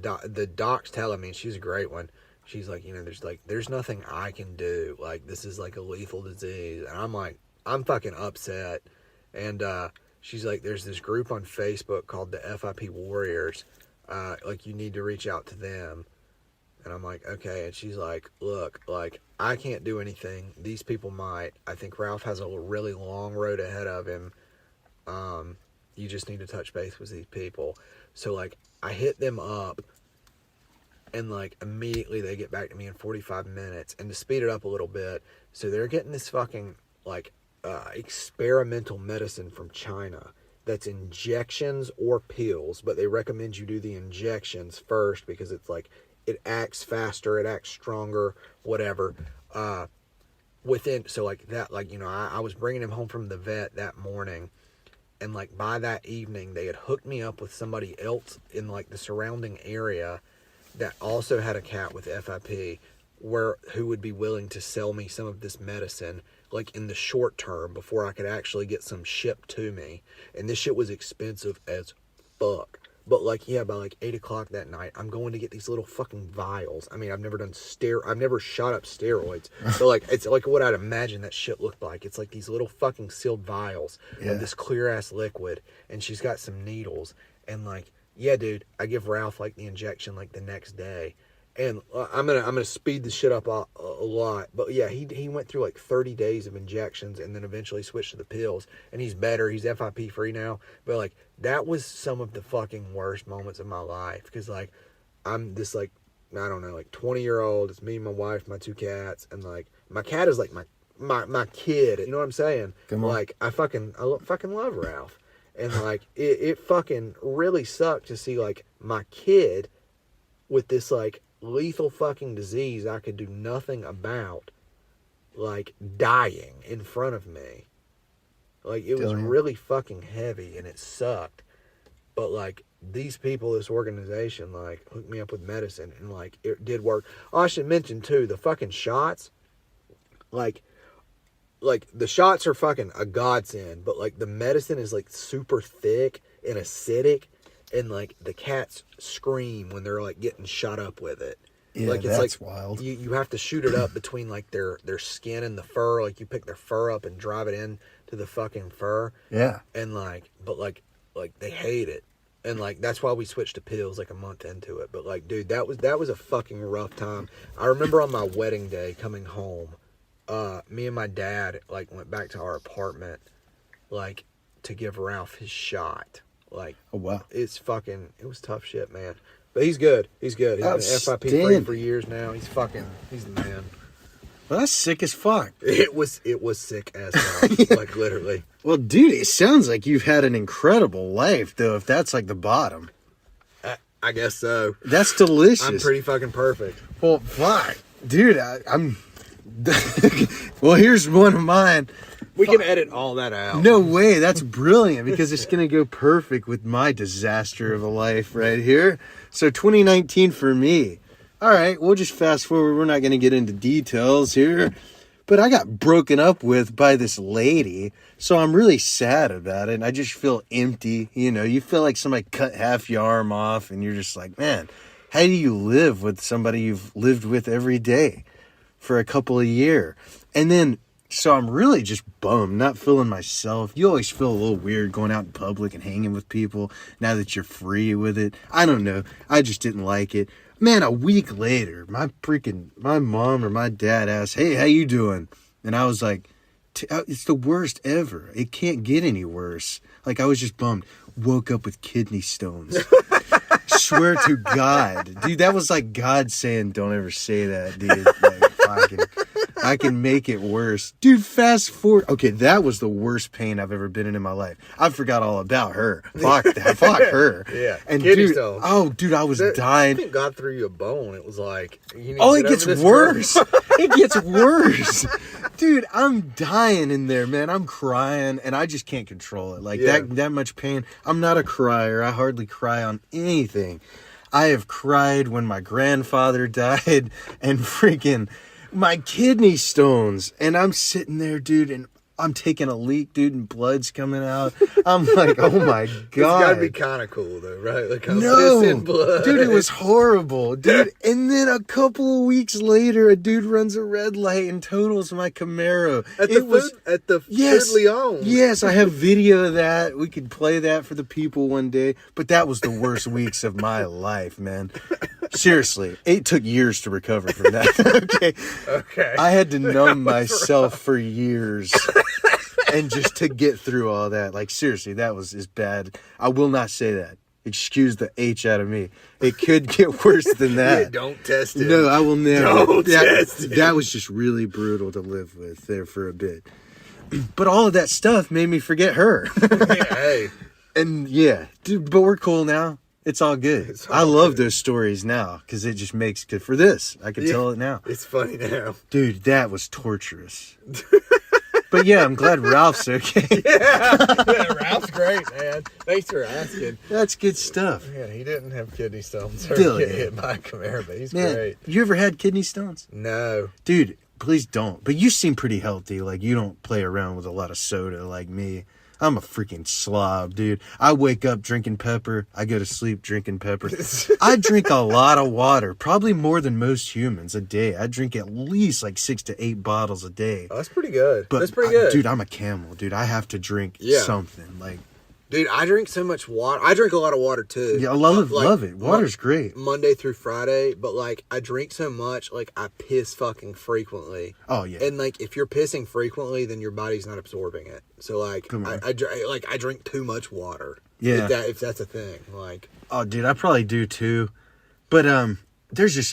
doc's telling me, and she's a great one. She's like, you know, there's nothing I can do. Like this is like a lethal disease, and I'm like, I'm fucking upset. And she's like, there's this group on Facebook called the FIP Warriors. Like you need to reach out to them. And I'm like, okay. And she's like, look, like, I can't do anything. These people might. I think Ralph has a really long road ahead of him. You just need to touch base with these people. So, like, I hit them up, and, like, immediately they get back to me in 45 minutes. And to speed it up a little bit, so they're getting this fucking, like, experimental medicine from China that's injections or pills. But they recommend you do the injections first because it's, like, it acts faster, it acts stronger, whatever. So like that, like, you know, I was bringing him home from the vet that morning, and like by that evening they had hooked me up with somebody else in like the surrounding area that also had a cat with FIP, who would be willing to sell me some of this medicine like in the short term before I could actually get some shipped to me. And this shit was expensive as fuck. But like, yeah, by like 8 o'clock that night, I'm going to get these little fucking vials. I mean, I've never shot up steroids. So like, it's like what I'd imagine that shit looked like. It's like these little fucking sealed vials of this clear ass liquid. And she's got some needles. And like, yeah, dude, I give Ralph like the injection like the next day. And I'm gonna speed the shit up a lot, but yeah, he went through like 30 days of injections and then eventually switched to the pills, and he's better. He's FIP free now. But like that was some of the fucking worst moments of my life, because like I'm this like, I don't know, like 20-year-old. It's me, my wife, my two cats, and like my cat is like my kid. You know what I'm saying? Come on. Like I fucking love Ralph, and like it fucking really sucked to see like my kid with this like lethal fucking disease I could do nothing about, like dying in front of me. Like it was really fucking heavy, and it sucked. but like these people, this organization, like hooked me up with medicine, and like it did work. Oh, I should mention too, the fucking shots, like the shots are fucking a godsend, but like the medicine is like super thick and acidic, and like the cats scream when they're like getting shot up with it. Yeah, like it's that's like wild. You have to shoot it up between like their skin and the fur. Like you pick their fur up and drive it in to the fucking fur. Yeah. And like, but like they hate it. And like that's why we switched to pills like a month into it. But like, dude, that was a fucking rough time. I remember on my wedding day coming home, me and my dad like went back to our apartment, like to give Ralph his shot. Like, Oh wow. it was tough shit, man. But he's good. He's good. He's been FIP free Outstanding. for years now. He's the man. Well, that's sick as fuck. It was sick as fuck. Like literally. Well, dude, it sounds like you've had an incredible life, though. If that's like the bottom, I guess so. that's delicious. I'm pretty fucking perfect. Well, fuck, dude. I'm. Well, here's one of mine. We can edit all that out. No way. That's brilliant because it's going to go perfect with my disaster of a life right here. So 2019 for me. All right, we'll just fast forward. We're not going to get into details here. But I got broken up with by this lady. So I'm really sad about it. And I just feel empty. You know, you feel like somebody cut half your arm off and you're just like, man, how do you live with somebody you've lived with every day for a couple of years? And then so I'm really just bummed, not feeling myself. You always feel a little weird going out in public and hanging with people now that you're free with it. I don't know. I just didn't like it. Man, a week later, my mom or my dad asked, hey, how you doing? And I was like, it's the worst ever. It can't get any worse. Like, I was just bummed. Woke up with kidney stones. Swear to God. Dude, that was like God saying, don't ever say that, dude. Like, I can make it worse. Dude, fast forward. Okay, that was the worst pain I've ever been in my life. I forgot all about her. Fuck that. Fuck her. Yeah. And kidney dude, stones. oh, dude, I was dying. I think God threw you a bone. It was like, you need Oh, to it get gets over this worse. girl. It gets worse. Dude, I'm dying in there, man. I'm crying, and I just can't control it. Like, Yeah. that much pain. I'm not a crier. I hardly cry on anything. I have cried when my grandfather died and freaking my kidney stones. And I'm sitting there, dude, and I'm taking a leak, dude, and blood's coming out. I'm like, oh my God. It's gotta be kind of cool though, right? Like I'm No, pissing blood. dude, it was horrible, dude. And then a couple of weeks later, a dude runs a red light and totals my Camaro. at the Yes, Food Leon. yes, I have video of that. We could play that for the people one day. But that was the worst weeks of my life, man. Seriously, it took years to recover from that. Okay. I had to numb myself for years. And just to get through all that, like seriously, that was as bad. I will not say that. Excuse the H out of me. It could get worse than that. Don't test it. No, I will never. Don't test it. That was just really brutal to live with there for a bit. But all of that stuff made me forget her. Yeah, hey. And yeah, dude, but we're cool now. It's all good. It's all I love good. those stories now because it just makes good for this. I can tell it now. It's funny now. Dude, that was torturous. But yeah, I'm glad Ralph's okay. Yeah, Ralph's great, man. Thanks for asking. That's good stuff. Yeah, he didn't have kidney stones or Still, get yeah. hit by a Camaro, but he's Man, great. you ever had kidney stones? No. Dude, please don't. But you seem pretty healthy. Like, you don't play around with a lot of soda like me. I'm a freaking slob, dude. I wake up drinking pepper. I go to sleep drinking pepper. I drink a lot of water, probably more than most humans a day. I drink at least like 6 to 8 bottles a day. Oh, that's pretty good. But That's pretty good. dude, I'm a camel, dude. I have to drink something. Like, Dude, I drink so much water. I drink a lot of water too. yeah, I love Like, it. Water's great. Monday through Friday, but like I drink so much, like I piss fucking frequently. Oh yeah. And like if you're pissing frequently, then your body's not absorbing it. So like Come on. I drink too much water. Yeah. If that's a thing. Like Oh, dude, I probably do too. But I'm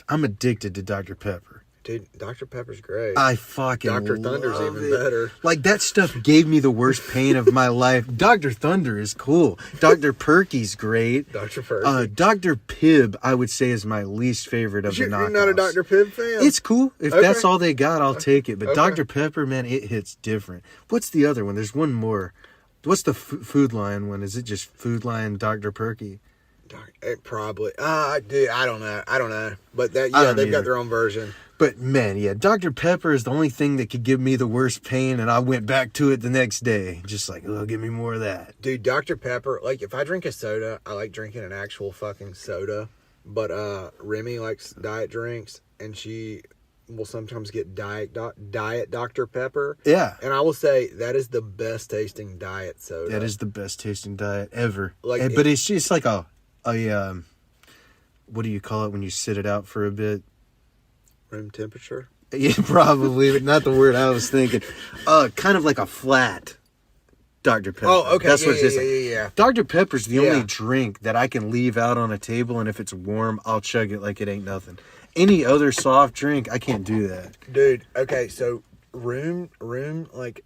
addicted to Dr. Pepper. dude, Dr. Pepper's great. I fucking Dr. Thunder's love even it. better. Like, that stuff gave me the worst pain of my life. Dr. Thunder is cool. Dr. Perky's great. Dr. Perky. Dr. Pibb, I would say, is my least favorite of the You're knockoffs. not a Dr. Pibb fan? It's cool. If Okay. that's all they got, I'll take it. But Okay. Dr. Pepper, man, it hits different. What's the other one? There's one more. What's the Food Lion one? Is it just Food Lion Dr. Perky? It probably. Dude, I don't know. But that, I yeah, don't they've got either. their own version. But man, yeah, Dr. Pepper is the only thing that could give me the worst pain, and I went back to it the next day. Just like, oh, give me more of that. Dude, Dr. Pepper, like, if I drink a soda, I like drinking an actual fucking soda. But Remy likes diet drinks, and she will sometimes get diet Dr. Pepper. Yeah. And I will say that is the best tasting diet soda. That is the best tasting diet ever. Like, But it's just like a what do you call it when you sit it out for a bit? Room temperature. Yeah, probably, but not the word I was thinking. Kind of like a flat Dr. Pepper. Oh, okay. That's yeah, what it yeah, is. yeah. Dr. Pepper's the Yeah. only drink that I can leave out on a table, and if it's warm, I'll chug it like it ain't nothing. Any other soft drink, I can't do that. Dude, okay, so room like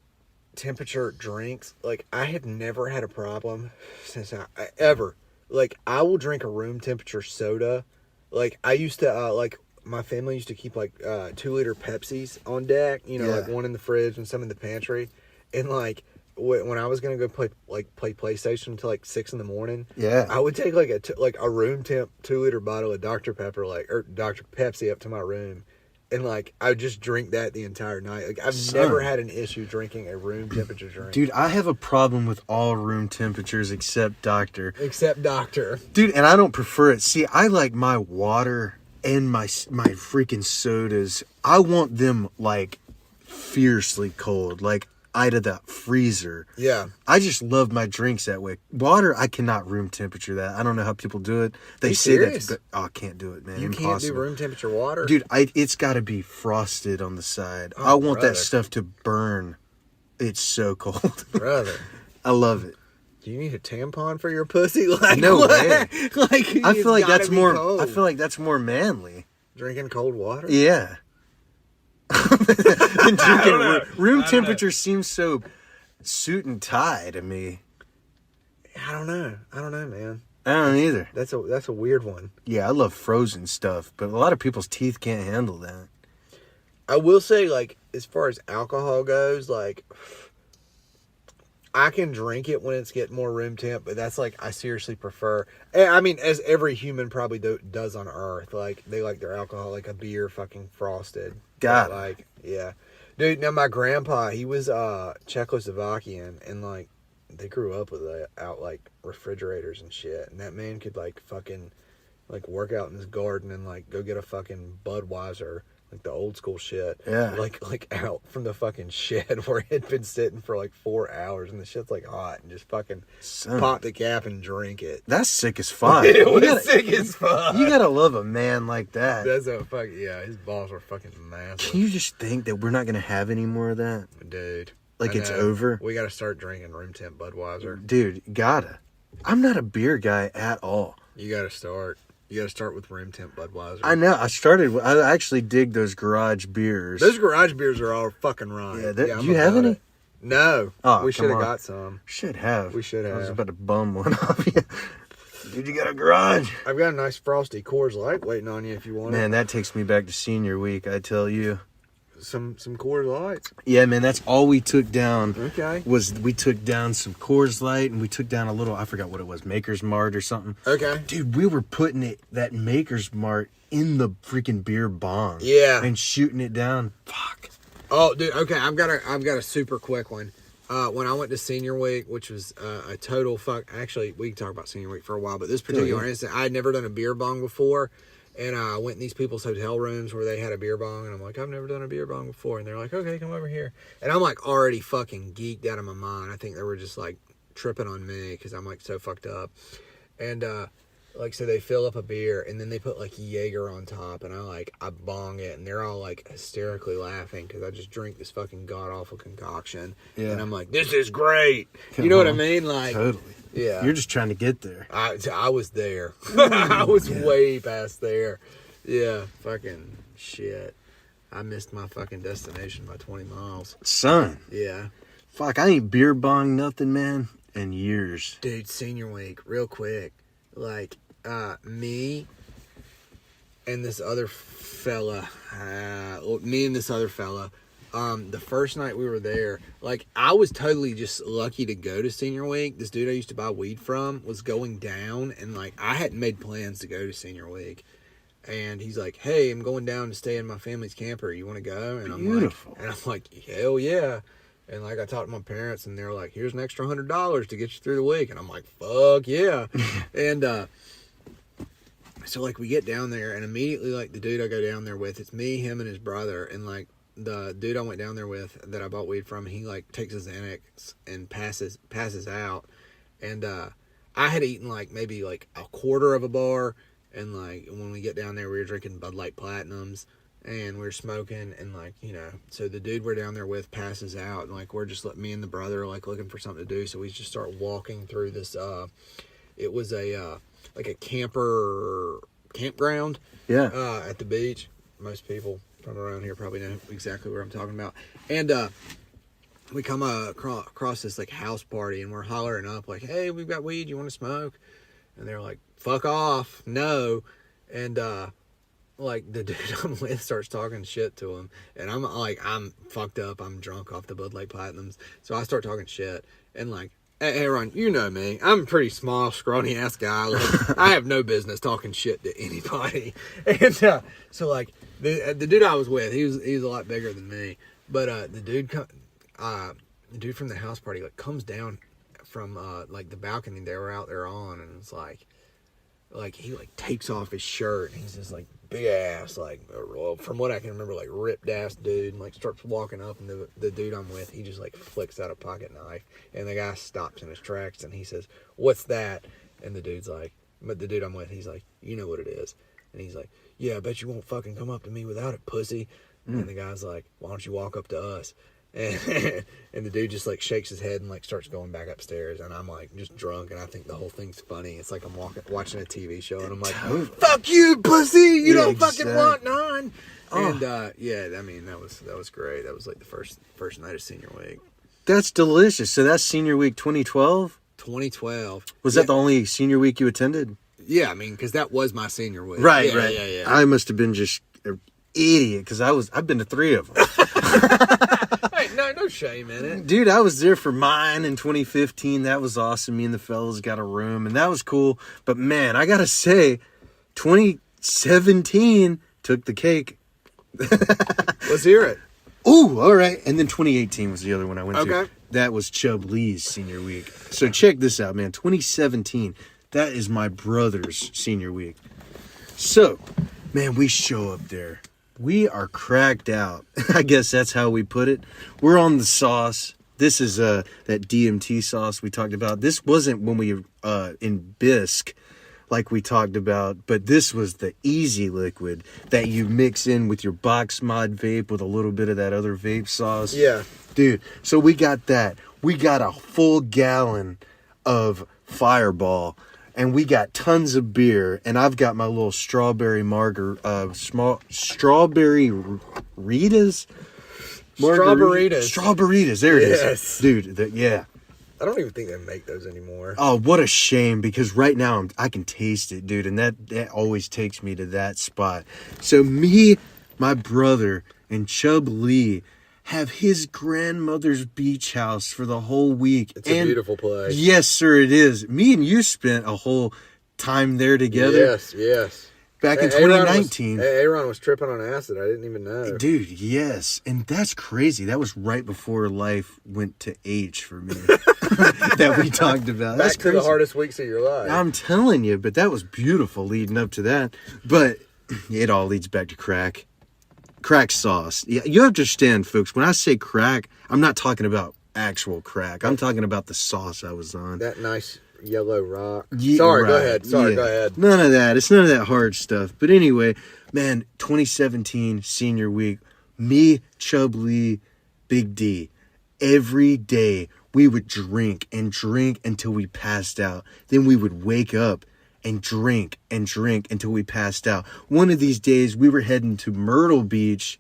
temperature drinks, like I have never had a problem since I ever. Like I will drink a room temperature soda. Like I used to like my family used to keep like 2-liter Pepsis on deck, you know, Yeah. like one in the fridge and some in the pantry. And like when I was gonna go play PlayStation until like 6 a.m, Yeah. I would take like a room temp 2-liter bottle of Dr. Pepper, or Dr. Pepsi up to my room, and like I would just drink that the entire night. Like I've Son. never had an issue drinking a room temperature drink. Dude, I have a problem with all room temperatures except Doctor. Except Doctor. Dude, and I don't prefer it. See, I like my water and my freaking sodas. I want them like fiercely cold, like out of the freezer. Yeah. I just love my drinks that way. Water, I cannot room temperature that. I don't know how people do it. They you say serious? that's I can't do it, man. You Impossible. can't do room temperature water? Dude, it's got to be frosted on the side. Oh, I want brother. that stuff to burn. It's so cold. Brother. I love it. Do you need a tampon for your pussy? Like No what? way. Like I feel like it's gotta that's be more. cold. I feel like that's more manly. Drinking cold water? Yeah. And drinking room temperature seems so suit and tie to me. I don't know, man. I don't either. That's a weird one. Yeah, I love frozen stuff, but a lot of people's teeth can't handle that. I will say, like, as far as alcohol goes, like, I can drink it when it's getting more room temp, but that's, like, I seriously prefer. I mean, as every human probably does on Earth, like, they like their alcohol like a beer fucking frosted. Got But, it. like, yeah. Dude, now my grandpa, he was Czechoslovakian, and, like, they grew up without, like, refrigerators and shit, and that man could, like, fucking, like, work out in his garden and, like, go get a fucking Budweiser, like the old school shit. Yeah. Like out from the fucking shed where it had been sitting for like 4 hours and the shit's like hot, and just fucking Son. pop the cap and drink it. That's sick as fuck. It You was gotta- sick as fuck. You gotta love a man like that. That's a fuck, yeah, his balls were fucking massive. Can you just think that we're not gonna have any more of that? Dude. Like I it's know. over? We gotta start drinking room temp Budweiser. Dude, gotta. I'm not a beer guy at all. You gotta start. You gotta start with room temp Budweiser. I know. I actually dig those garage beers. Those garage beers are all fucking right. Yeah, I'm do you have about any? it. No. Oh, we come should have on. got some. Should have. We should I was have. about to bum one off you. Dude, you got a garage. I've got a nice frosty Coors Light waiting on you if you want Man, that takes me back to senior week, I tell you. some Coors Lights. Yeah, man, that's all we took down. Okay. Was we took down some Coors Light and we took down a little, I forgot what it was, Maker's Mart or something. Okay. Dude, we were putting that Maker's Mart in the freaking beer bong. Yeah. And shooting it down. Fuck. Oh, dude. Okay, I've got a super quick one. When I went to senior week, which was a total fuck. Actually, we can talk about senior week for a while, but this particular instance, I had never done a beer bong before. And I went in these people's hotel rooms where they had a beer bong, and I'm like, I've never done a beer bong before. And they're like, okay, come over here. And I'm like already fucking geeked out of my mind. I think they were just like tripping on me because I'm like so fucked up. And like, so they fill up a beer, and then they put like Jaeger on top, and I bong it, and they're all like hysterically laughing because I just drink this fucking god awful concoction. Yeah. And I'm like, this is great. You know what I mean? Like, Totally. yeah. You're just trying to get there. I was there. I was way past there. Yeah, fucking shit. I missed my fucking destination by 20 miles. Son, Yeah. fuck, I ain't beer bong nothing, man, in years. Dude, senior week, real quick. Like, me and this other fella, the first night we were there, like, I was totally just lucky to go to senior week. This dude I used to buy weed from was going down, and, like, I hadn't made plans to go to senior week. And he's like, hey, I'm going down to stay in my family's camper. You want to go? And Beautiful. I'm like, hell yeah. And, like, I talked to my parents, and they're like, here's an extra $100 to get you through the week. And I'm like, fuck yeah. And so, like, we get down there, and immediately, like, the dude I go down there with, it's me, him, and his brother. And, like, the dude I went down there with that I bought weed from, he, like, takes his Xanax and passes out. And I had eaten, like, maybe, like, a quarter of a bar. And, like, when we get down there, we were drinking Bud Light Platinums, and we were smoking, and, like, you know, so the dude we're down there with passes out, and, like, we're just, me and the brother are, like, looking for something to do, so we just start walking through this, it was a, like, a campground, at the beach. Most people from around here probably know exactly what I'm talking about, and, we come across this, like, house party, and we're hollering up, like, hey, we've got weed, you want to smoke? And they're like, fuck off, no. And, like, the dude I'm with starts talking shit to him. And I'm, like, I'm fucked up. I'm drunk off the Bud Light Platinums. So I start talking shit. And, like, hey, AaRon, you know me. I'm a pretty small, scrawny-ass guy. Like, I have no business talking shit to anybody. And, so, like, the dude I was with, he was a lot bigger than me. But, the dude from the house party, like, comes down from like the balcony they were out there on, and it's like he like takes off his shirt, and he's just like big ass, like, from what I can remember, like ripped ass dude, and like starts walking up, and the dude I'm with, he just like flicks out a pocket knife, and the guy stops in his tracks, and he says, what's that? And the dude I'm with, he's like, you know what it is? And he's like, yeah, I bet you won't fucking come up to me without it, pussy. And the guy's like, why don't you walk up to us? And the dude just like shakes his head and like starts going back upstairs, and I'm like just drunk, and I think the whole thing's funny. It's like I'm watching a TV show, and I'm like, fuck you, pussy, you don't fucking want none. And yeah, I mean, that was great. That was like the first night of senior week. That's delicious. So that's senior week 2012? 2012. Was that the only senior week you attended? Yeah, I mean, because that was my senior week. Right. Yeah. I must have been just an idiot, because I've been to 3 of them. Hey, no shame in it. Dude, I was there for mine in 2015. That was awesome. Me and the fellas got a room, and that was cool. But man, I gotta say, 2017 took the cake. Let's hear it. Ooh, all right. And then 2018 was the other one I went to. Okay. That was Chubb Lee's senior week. So check this out, man. 2017, that is my brother's senior week. So, man, we show up there. We are cracked out. I guess that's how we put it. We're on the sauce. This is that DMT sauce we talked about. This wasn't when we in Bisque like we talked about, but this was the easy liquid that you mix in with your box mod vape with a little bit of that other vape sauce. Yeah. Dude, so we got that. We got a full gallon of Fireball. And we got tons of beer, and I've got my little strawberry strawberry Ritas? Strawberritas, there it is. Dude, yeah. I don't even think they make those anymore. Oh, what a shame, because right now I can taste it, dude, and that always takes me to that spot. So me, my brother, and Chubb Lee have his grandmother's beach house for the whole week. It's a beautiful place. Yes, sir, it is. Me and you spent a whole time there together. Yes. Back in 2019. AaRon was tripping on acid. I didn't even know. Dude, yes. And that's crazy. That was right before life went to H for me. That we talked about. That's crazy. To the hardest weeks of your life. I'm telling you, but that was beautiful leading up to that. But it all leads back to crack. Crack sauce. Yeah, you understand, folks, when I say crack, I'm not talking about actual crack. I'm talking about the sauce I was on. That nice yellow rock. Yeah, Sorry, right. Go ahead. Go ahead. None of that. It's none of that hard stuff. But anyway, man, 2017 senior week, me, Chubb Lee, Big D, every day we would drink and drink until we passed out. Then we would wake up and drink until we passed out. One of these days, we were heading to Myrtle Beach,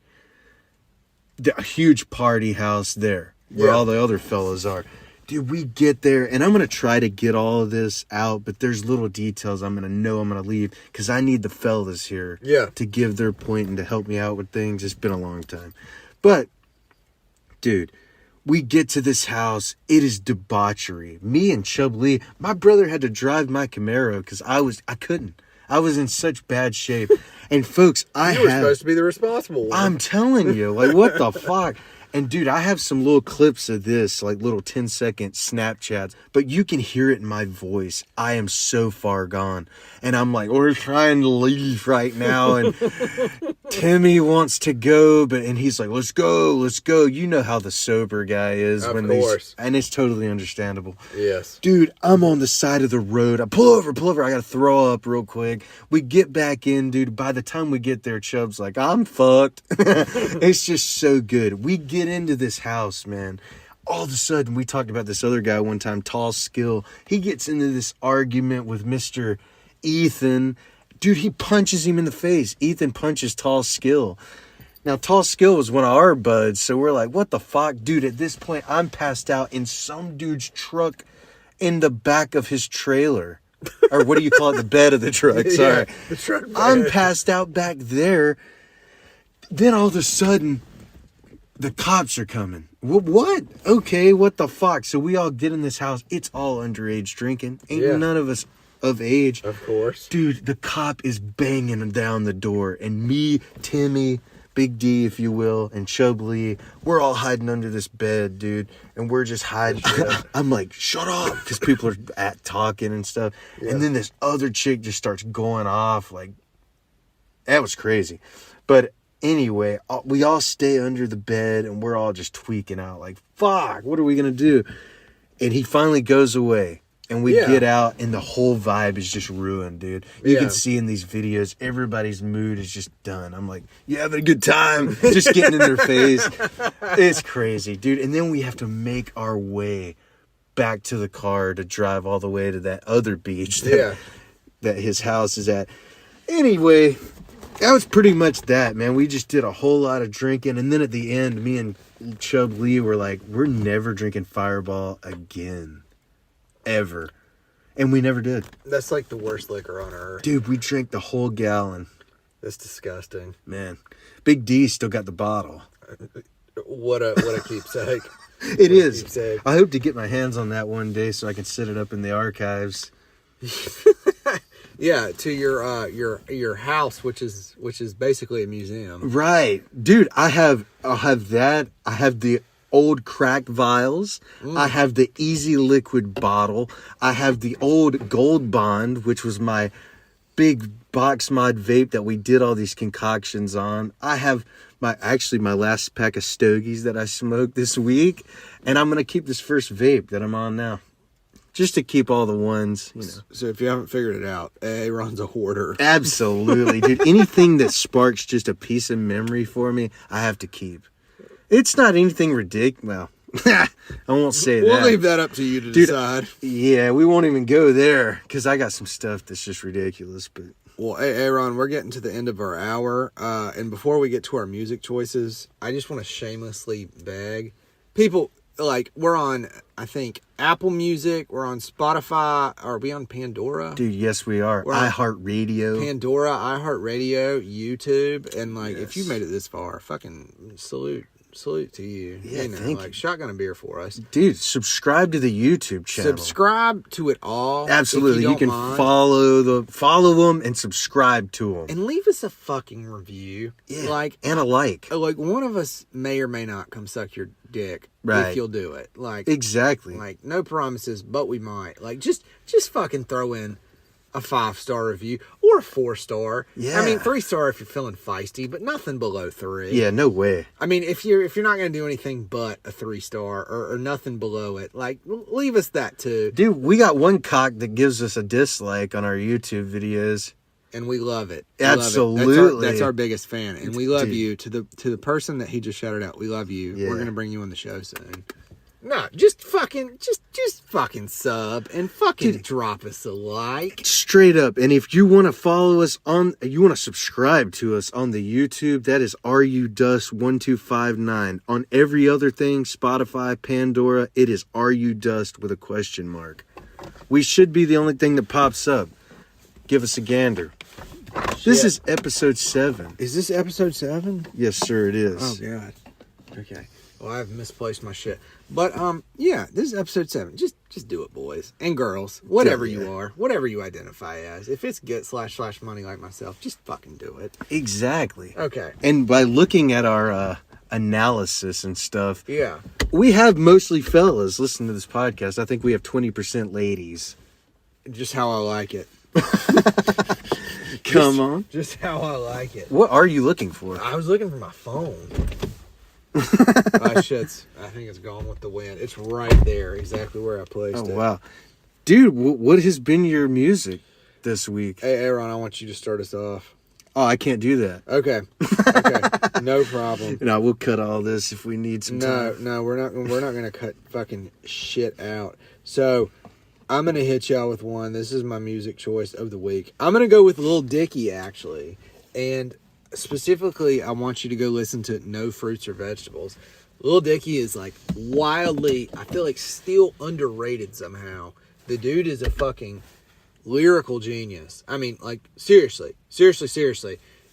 a huge party house there, where all the other fellas are. Dude, we get there, and I'm going to try to get all of this out, but there's little details I'm going to leave, because I need the fellas here to give their point and to help me out with things. It's been a long time. But Dude, we get to this house. It is debauchery. Me and Chub Lee, my brother had to drive my Camaro because I couldn't. I was in such bad shape. And folks, You were supposed to be the responsible one. I'm telling you, like, what the fuck? And dude, I have some little clips of this, like little 10-second Snapchats, but you can hear it in my voice. I am so far gone. And I'm like, we're trying to leave right now. And Timmy wants to go, and he's like, let's go. You know how the sober guy is. Of course. And it's totally understandable. Yes. Dude, I'm on the side of the road. I pull over. I got to throw up real quick. We get back in, dude. By the time we get there, Chubb's like, I'm fucked. It's just so good. We get into this house, man. All of a sudden, we talked about this other guy one time, Tall Skill. He gets into this argument with Mr. Ethan. Dude, he punches him in the face. Ethan punches Tall Skill. Now, Tall Skill was one of our buds, so we're like, what the fuck? Dude, at this point, I'm passed out in some dude's truck in the back of his trailer. Or what do you call it? The bed of the truck. Sorry. Yeah, the truck bed. I'm passed out back there. Then all of a sudden, the cops are coming. What? Okay, what the fuck? So we all get in this house. It's all underage drinking. Ain't none of us of age. Of course. Dude, the cop is banging down the door. And me, Timmy, Big D, if you will, and Chub Lee, we're all hiding under this bed, dude. And we're just hiding. I'm like, shut up. Because people are talking and stuff. Yeah. And then this other chick just starts going off. Like, that was crazy. But anyway, we all stay under the bed and we're all just tweaking out like, fuck, what are we going to do? And he finally goes away and we get out and the whole vibe is just ruined, dude. You can see in these videos, everybody's mood is just done. I'm like, you having a good time? Just getting in their face. It's crazy, dude. And then we have to make our way back to the car to drive all the way to that other beach that his house is at. Anyway, that was pretty much that, man. We just did a whole lot of drinking. And then at the end, me and Chub Lee were like, we're never drinking Fireball again. Ever. And we never did. That's like the worst liquor on earth. Dude, we drank the whole gallon. That's disgusting. Man. Big D still got the bottle. What a keepsake. It is. Keepsake. I hope to get my hands on that one day so I can set it up in the archives. Yeah, to your house, which is basically a museum. Right, dude. I'll have that. I have the old crack vials. I have the Easy Liquid bottle. I have the old Gold Bond, which was my big box mod vape that we did all these concoctions on. I have my last pack of stogies that I smoked this week, and I'm gonna keep this first vape that I'm on now. Just to keep all the ones, you know. So if you haven't figured it out, AaRon's a hoarder. Absolutely, dude. Anything that sparks just a piece of memory for me, I have to keep. It's not anything ridiculous. Well, I won't say that. We'll leave that up to you to decide. Yeah, we won't even go there because I got some stuff that's just ridiculous. But well, AaRon, we're getting to the end of our hour, and before we get to our music choices, I just want to shamelessly beg people. Like, we're on, I think, Apple Music. We're on Spotify. Are we on Pandora? Dude, yes, we are. iHeartRadio. Pandora, iHeartRadio, YouTube. And, like, if you made it this far, fucking salute to you. Yeah, you know, thank like, you. shotgun a beer for us. Dude, subscribe to the YouTube channel. Subscribe to it all. Absolutely. You can follow them and subscribe to them. And leave us a fucking review. Yeah, and a like. Like, one of us may or may not come suck your dick. Right. If you'll do it. Like, exactly. Like, no promises, but we might. Like, just fucking throw in a 5-star review or a 4-star. Yeah. I mean, 3-star if you're feeling feisty, but nothing below 3. Yeah, no way. I mean, if you're not gonna do anything but a 3-star or nothing below it, like, leave us that too. Dude, we got one cock that gives us a dislike on our YouTube videos. And we love it. Absolutely. That's our biggest fan. And we love Dude. you. To the person that he just shouted out, we love you. Yeah. We're gonna bring you on the show soon. No, just fucking sub and fucking drop us a like. Straight up. And if you want to follow us you want to subscribe to us on the YouTube, that is RUDust1259. On every other thing, Spotify, Pandora, it is RUDust with a question mark. We should be the only thing that pops up. Give us a gander. This is episode 7. Is this episode 7? Yes, sir, it is. Oh, God. Okay. Well, I've misplaced my shit. But yeah, this is episode 7. Just do it, boys and girls, whatever you are, whatever you identify as. If it's get / money like myself, just fucking do it. Exactly. Okay. And by looking at our analysis and stuff, Yeah. we have mostly fellas listening to this podcast. I think we have 20% ladies. Just how I like it. Come on. Just how I like it. What are you looking for? I was looking for my phone. Shit's. I think it's gone with the wind. It's right there, exactly where I placed it. Oh, wow. Dude, what has been your music this week? Hey, AaRon, I want you to start us off. Oh, I can't do that. Okay. Okay. No problem. No, we'll cut all this if we need some time. No, we're not gonna cut fucking shit out. So I'm gonna hit y'all with one. This is my music choice of the week. I'm gonna go with Lil Dicky, actually. And specifically, I want you to go listen to No Fruits or Vegetables. Lil Dicky is like wildly, I feel like still underrated somehow. The dude is a fucking lyrical genius. I mean, like, seriously.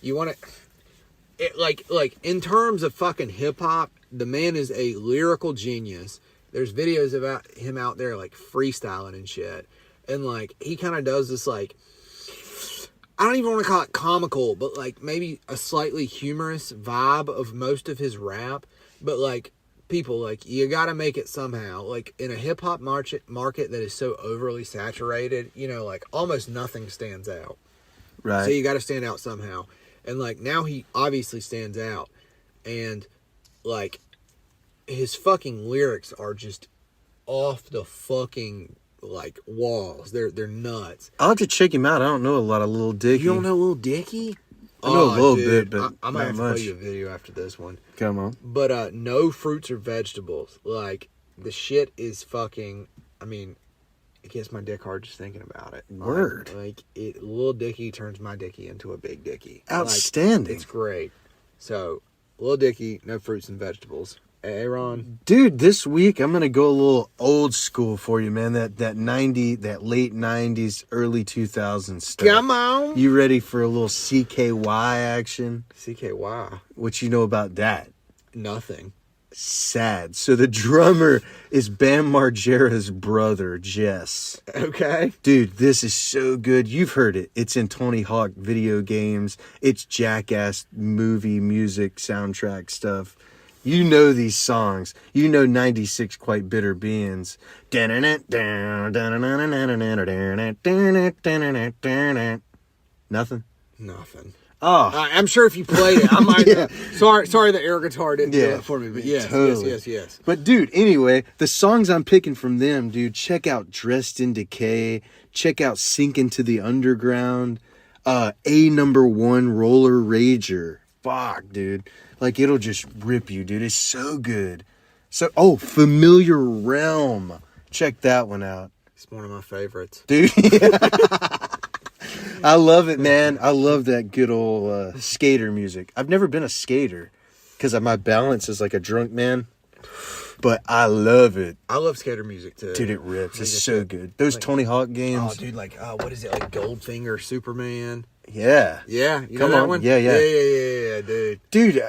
You want to, like, in terms of fucking hip hop, the man is a lyrical genius. There's videos about him out there, like, freestyling and shit. And, like, he kind of does this, like, I don't even want to call it comical, but, like, maybe a slightly humorous vibe of most of his rap. But, like, people, like, you gotta make it somehow. Like, in a hip-hop market that is so overly saturated, you know, like, almost nothing stands out. Right. So you gotta stand out somehow. And, like, now he obviously stands out. And, like, his fucking lyrics are just off the fucking, like, walls. They're nuts. I'll have to check him out. I don't know a lot of Lil Dicky. You don't know Lil Dicky? I know a little dude, bit, but I might not have to much. play you a video after this one. Come on. But no fruits or vegetables. Like, the shit is fucking, I mean, it gets my dick hard just thinking about it. Word. Like Lil Dicky turns my Dicky into a big Dicky. Outstanding. Like, it's great. So, Lil Dicky, no fruits and vegetables. AaRon. Dude, this week I'm gonna go a little old school for you, man. That late '90s, early 2000s stuff. Come on. You ready for a little CKY action? CKY. What you know about that? Nothing. Sad. So the drummer is Bam Margera's brother, Jess. Okay. Dude, this is so good. You've heard it. It's in Tony Hawk video games. It's Jackass movie music soundtrack stuff. You know these songs. You know 96 Quite Bitter Beans. Nothing? Nothing. Oh. I'm sure if you played it, I might. Yeah. Sorry, the air guitar didn't do it for me, but yes, totally. yes. But dude, anyway, the songs I'm picking from them, dude, check out Dressed in Decay, check out Sink into the Underground, A#1 Roller Rager. Fuck, dude. Like, it'll just rip you, dude. It's so good. So, Familiar Realm. Check that one out. It's one of my favorites. Dude, yeah. I love it, man. I love that good old skater music. I've never been a skater because my balance is like a drunk man, but I love it. I love skater music too. Dude, it rips. It's so good. Those Tony Hawk games. Oh, dude, like, what is it? Like Goldfinger Superman? Yeah. Yeah. You Come know that on. one? Yeah, dude. Dude,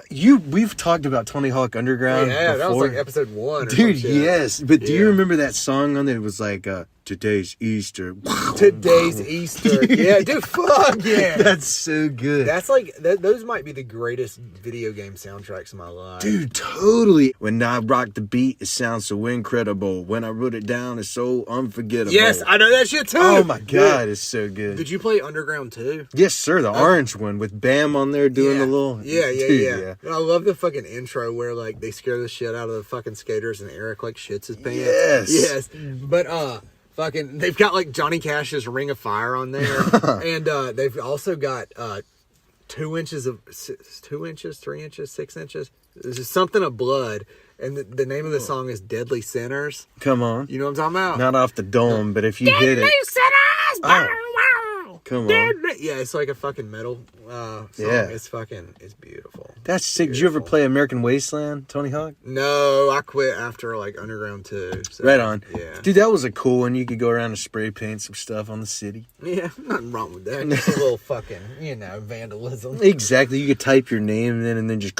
we've talked about Tony Hawk Underground Yeah, before. that was like episode 1 or Dude, some shit. yes. But do you remember that song on there? It was like, Today's Easter. Today's Easter. Yeah, dude, fuck yeah. That's so good. That's like, those might be the greatest video game soundtracks of my life. Dude, totally. When I rock the beat, it sounds so incredible. When I wrote it down, it's so unforgettable. Yes, I know that shit too. Oh my God, it's so good. Did you play Underground too? Yes, sir. The orange one with Bam on there doing the little. Yeah. Dude, I love the fucking intro where like they scare the shit out of the fucking skaters and Eric like shits his pants. Yes. But fucking they've got like Johnny Cash's Ring of Fire on there, and they've also got 2 inches, 3 inches, 6 inches. This is something of blood. And the name of the song is Deadly Sinners. Come on. You know what I'm talking about? Not off the dome, but if you hit it. Deadly Sinners! Oh. Come on. Yeah, it's like a fucking metal song. Yeah. It's beautiful. That's sick. Did you ever play American Wasteland, Tony Hawk? No, I quit after like Underground 2. So, Right on. Yeah. Dude, that was a cool one. You could go around and spray paint some stuff on the city. Yeah, nothing wrong with that. Just a little fucking, vandalism. Exactly. You could type your name in and then just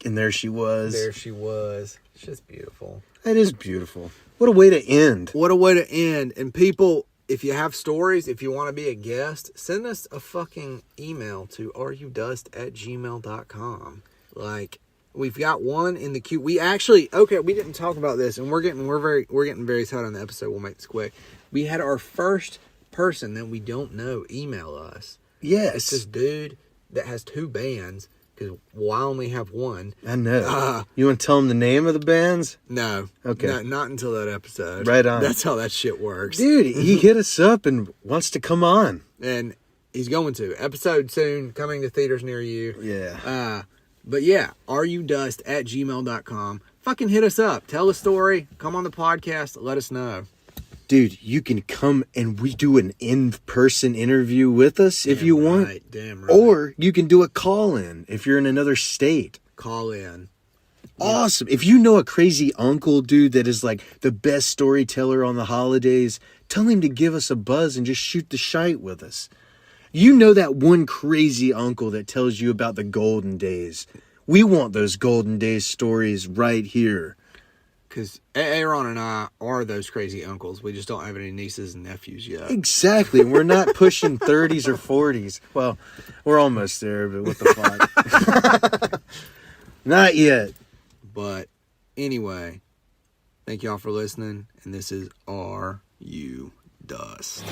And there she was. There she was. It's just beautiful. That is beautiful. What a way to end. What a way to end. And people, if you have stories, if you want to be a guest, send us a fucking email to areyouDust@gmail.com. Like, we've got one in the queue. We actually, okay, we didn't talk about this, and we're getting very tight on the episode. We'll make this quick. We had our first person that we don't know email us. Yes. It's this dude that has 2 bands, because I only have one. I know. You want to tell them the name of the bands? No. Okay. No, not until that episode. Right on. That's how that shit works. Dude, he hit us up and wants to come on. And he's going to. Episode soon, coming to theaters near you. Yeah. But yeah, areyoudust@gmail.com. Fucking hit us up. Tell a story. Come on the podcast. Let us know. Dude, you can come and we do an in-person interview with us if you want. Damn right. Or you can do a call-in if you're in another state. Call in. Awesome. If you know a crazy uncle, dude, that is like the best storyteller on the holidays, tell him to give us a buzz and just shoot the shite with us. You know that one crazy uncle that tells you about the golden days. We want those golden days stories right here. Because AaRon and I are those crazy uncles. We just don't have any nieces and nephews yet. Exactly. We're not pushing 30s or 40s. Well, we're almost there, but what the fuck? Not yet. But anyway, thank y'all for listening. And this is Are You Dust.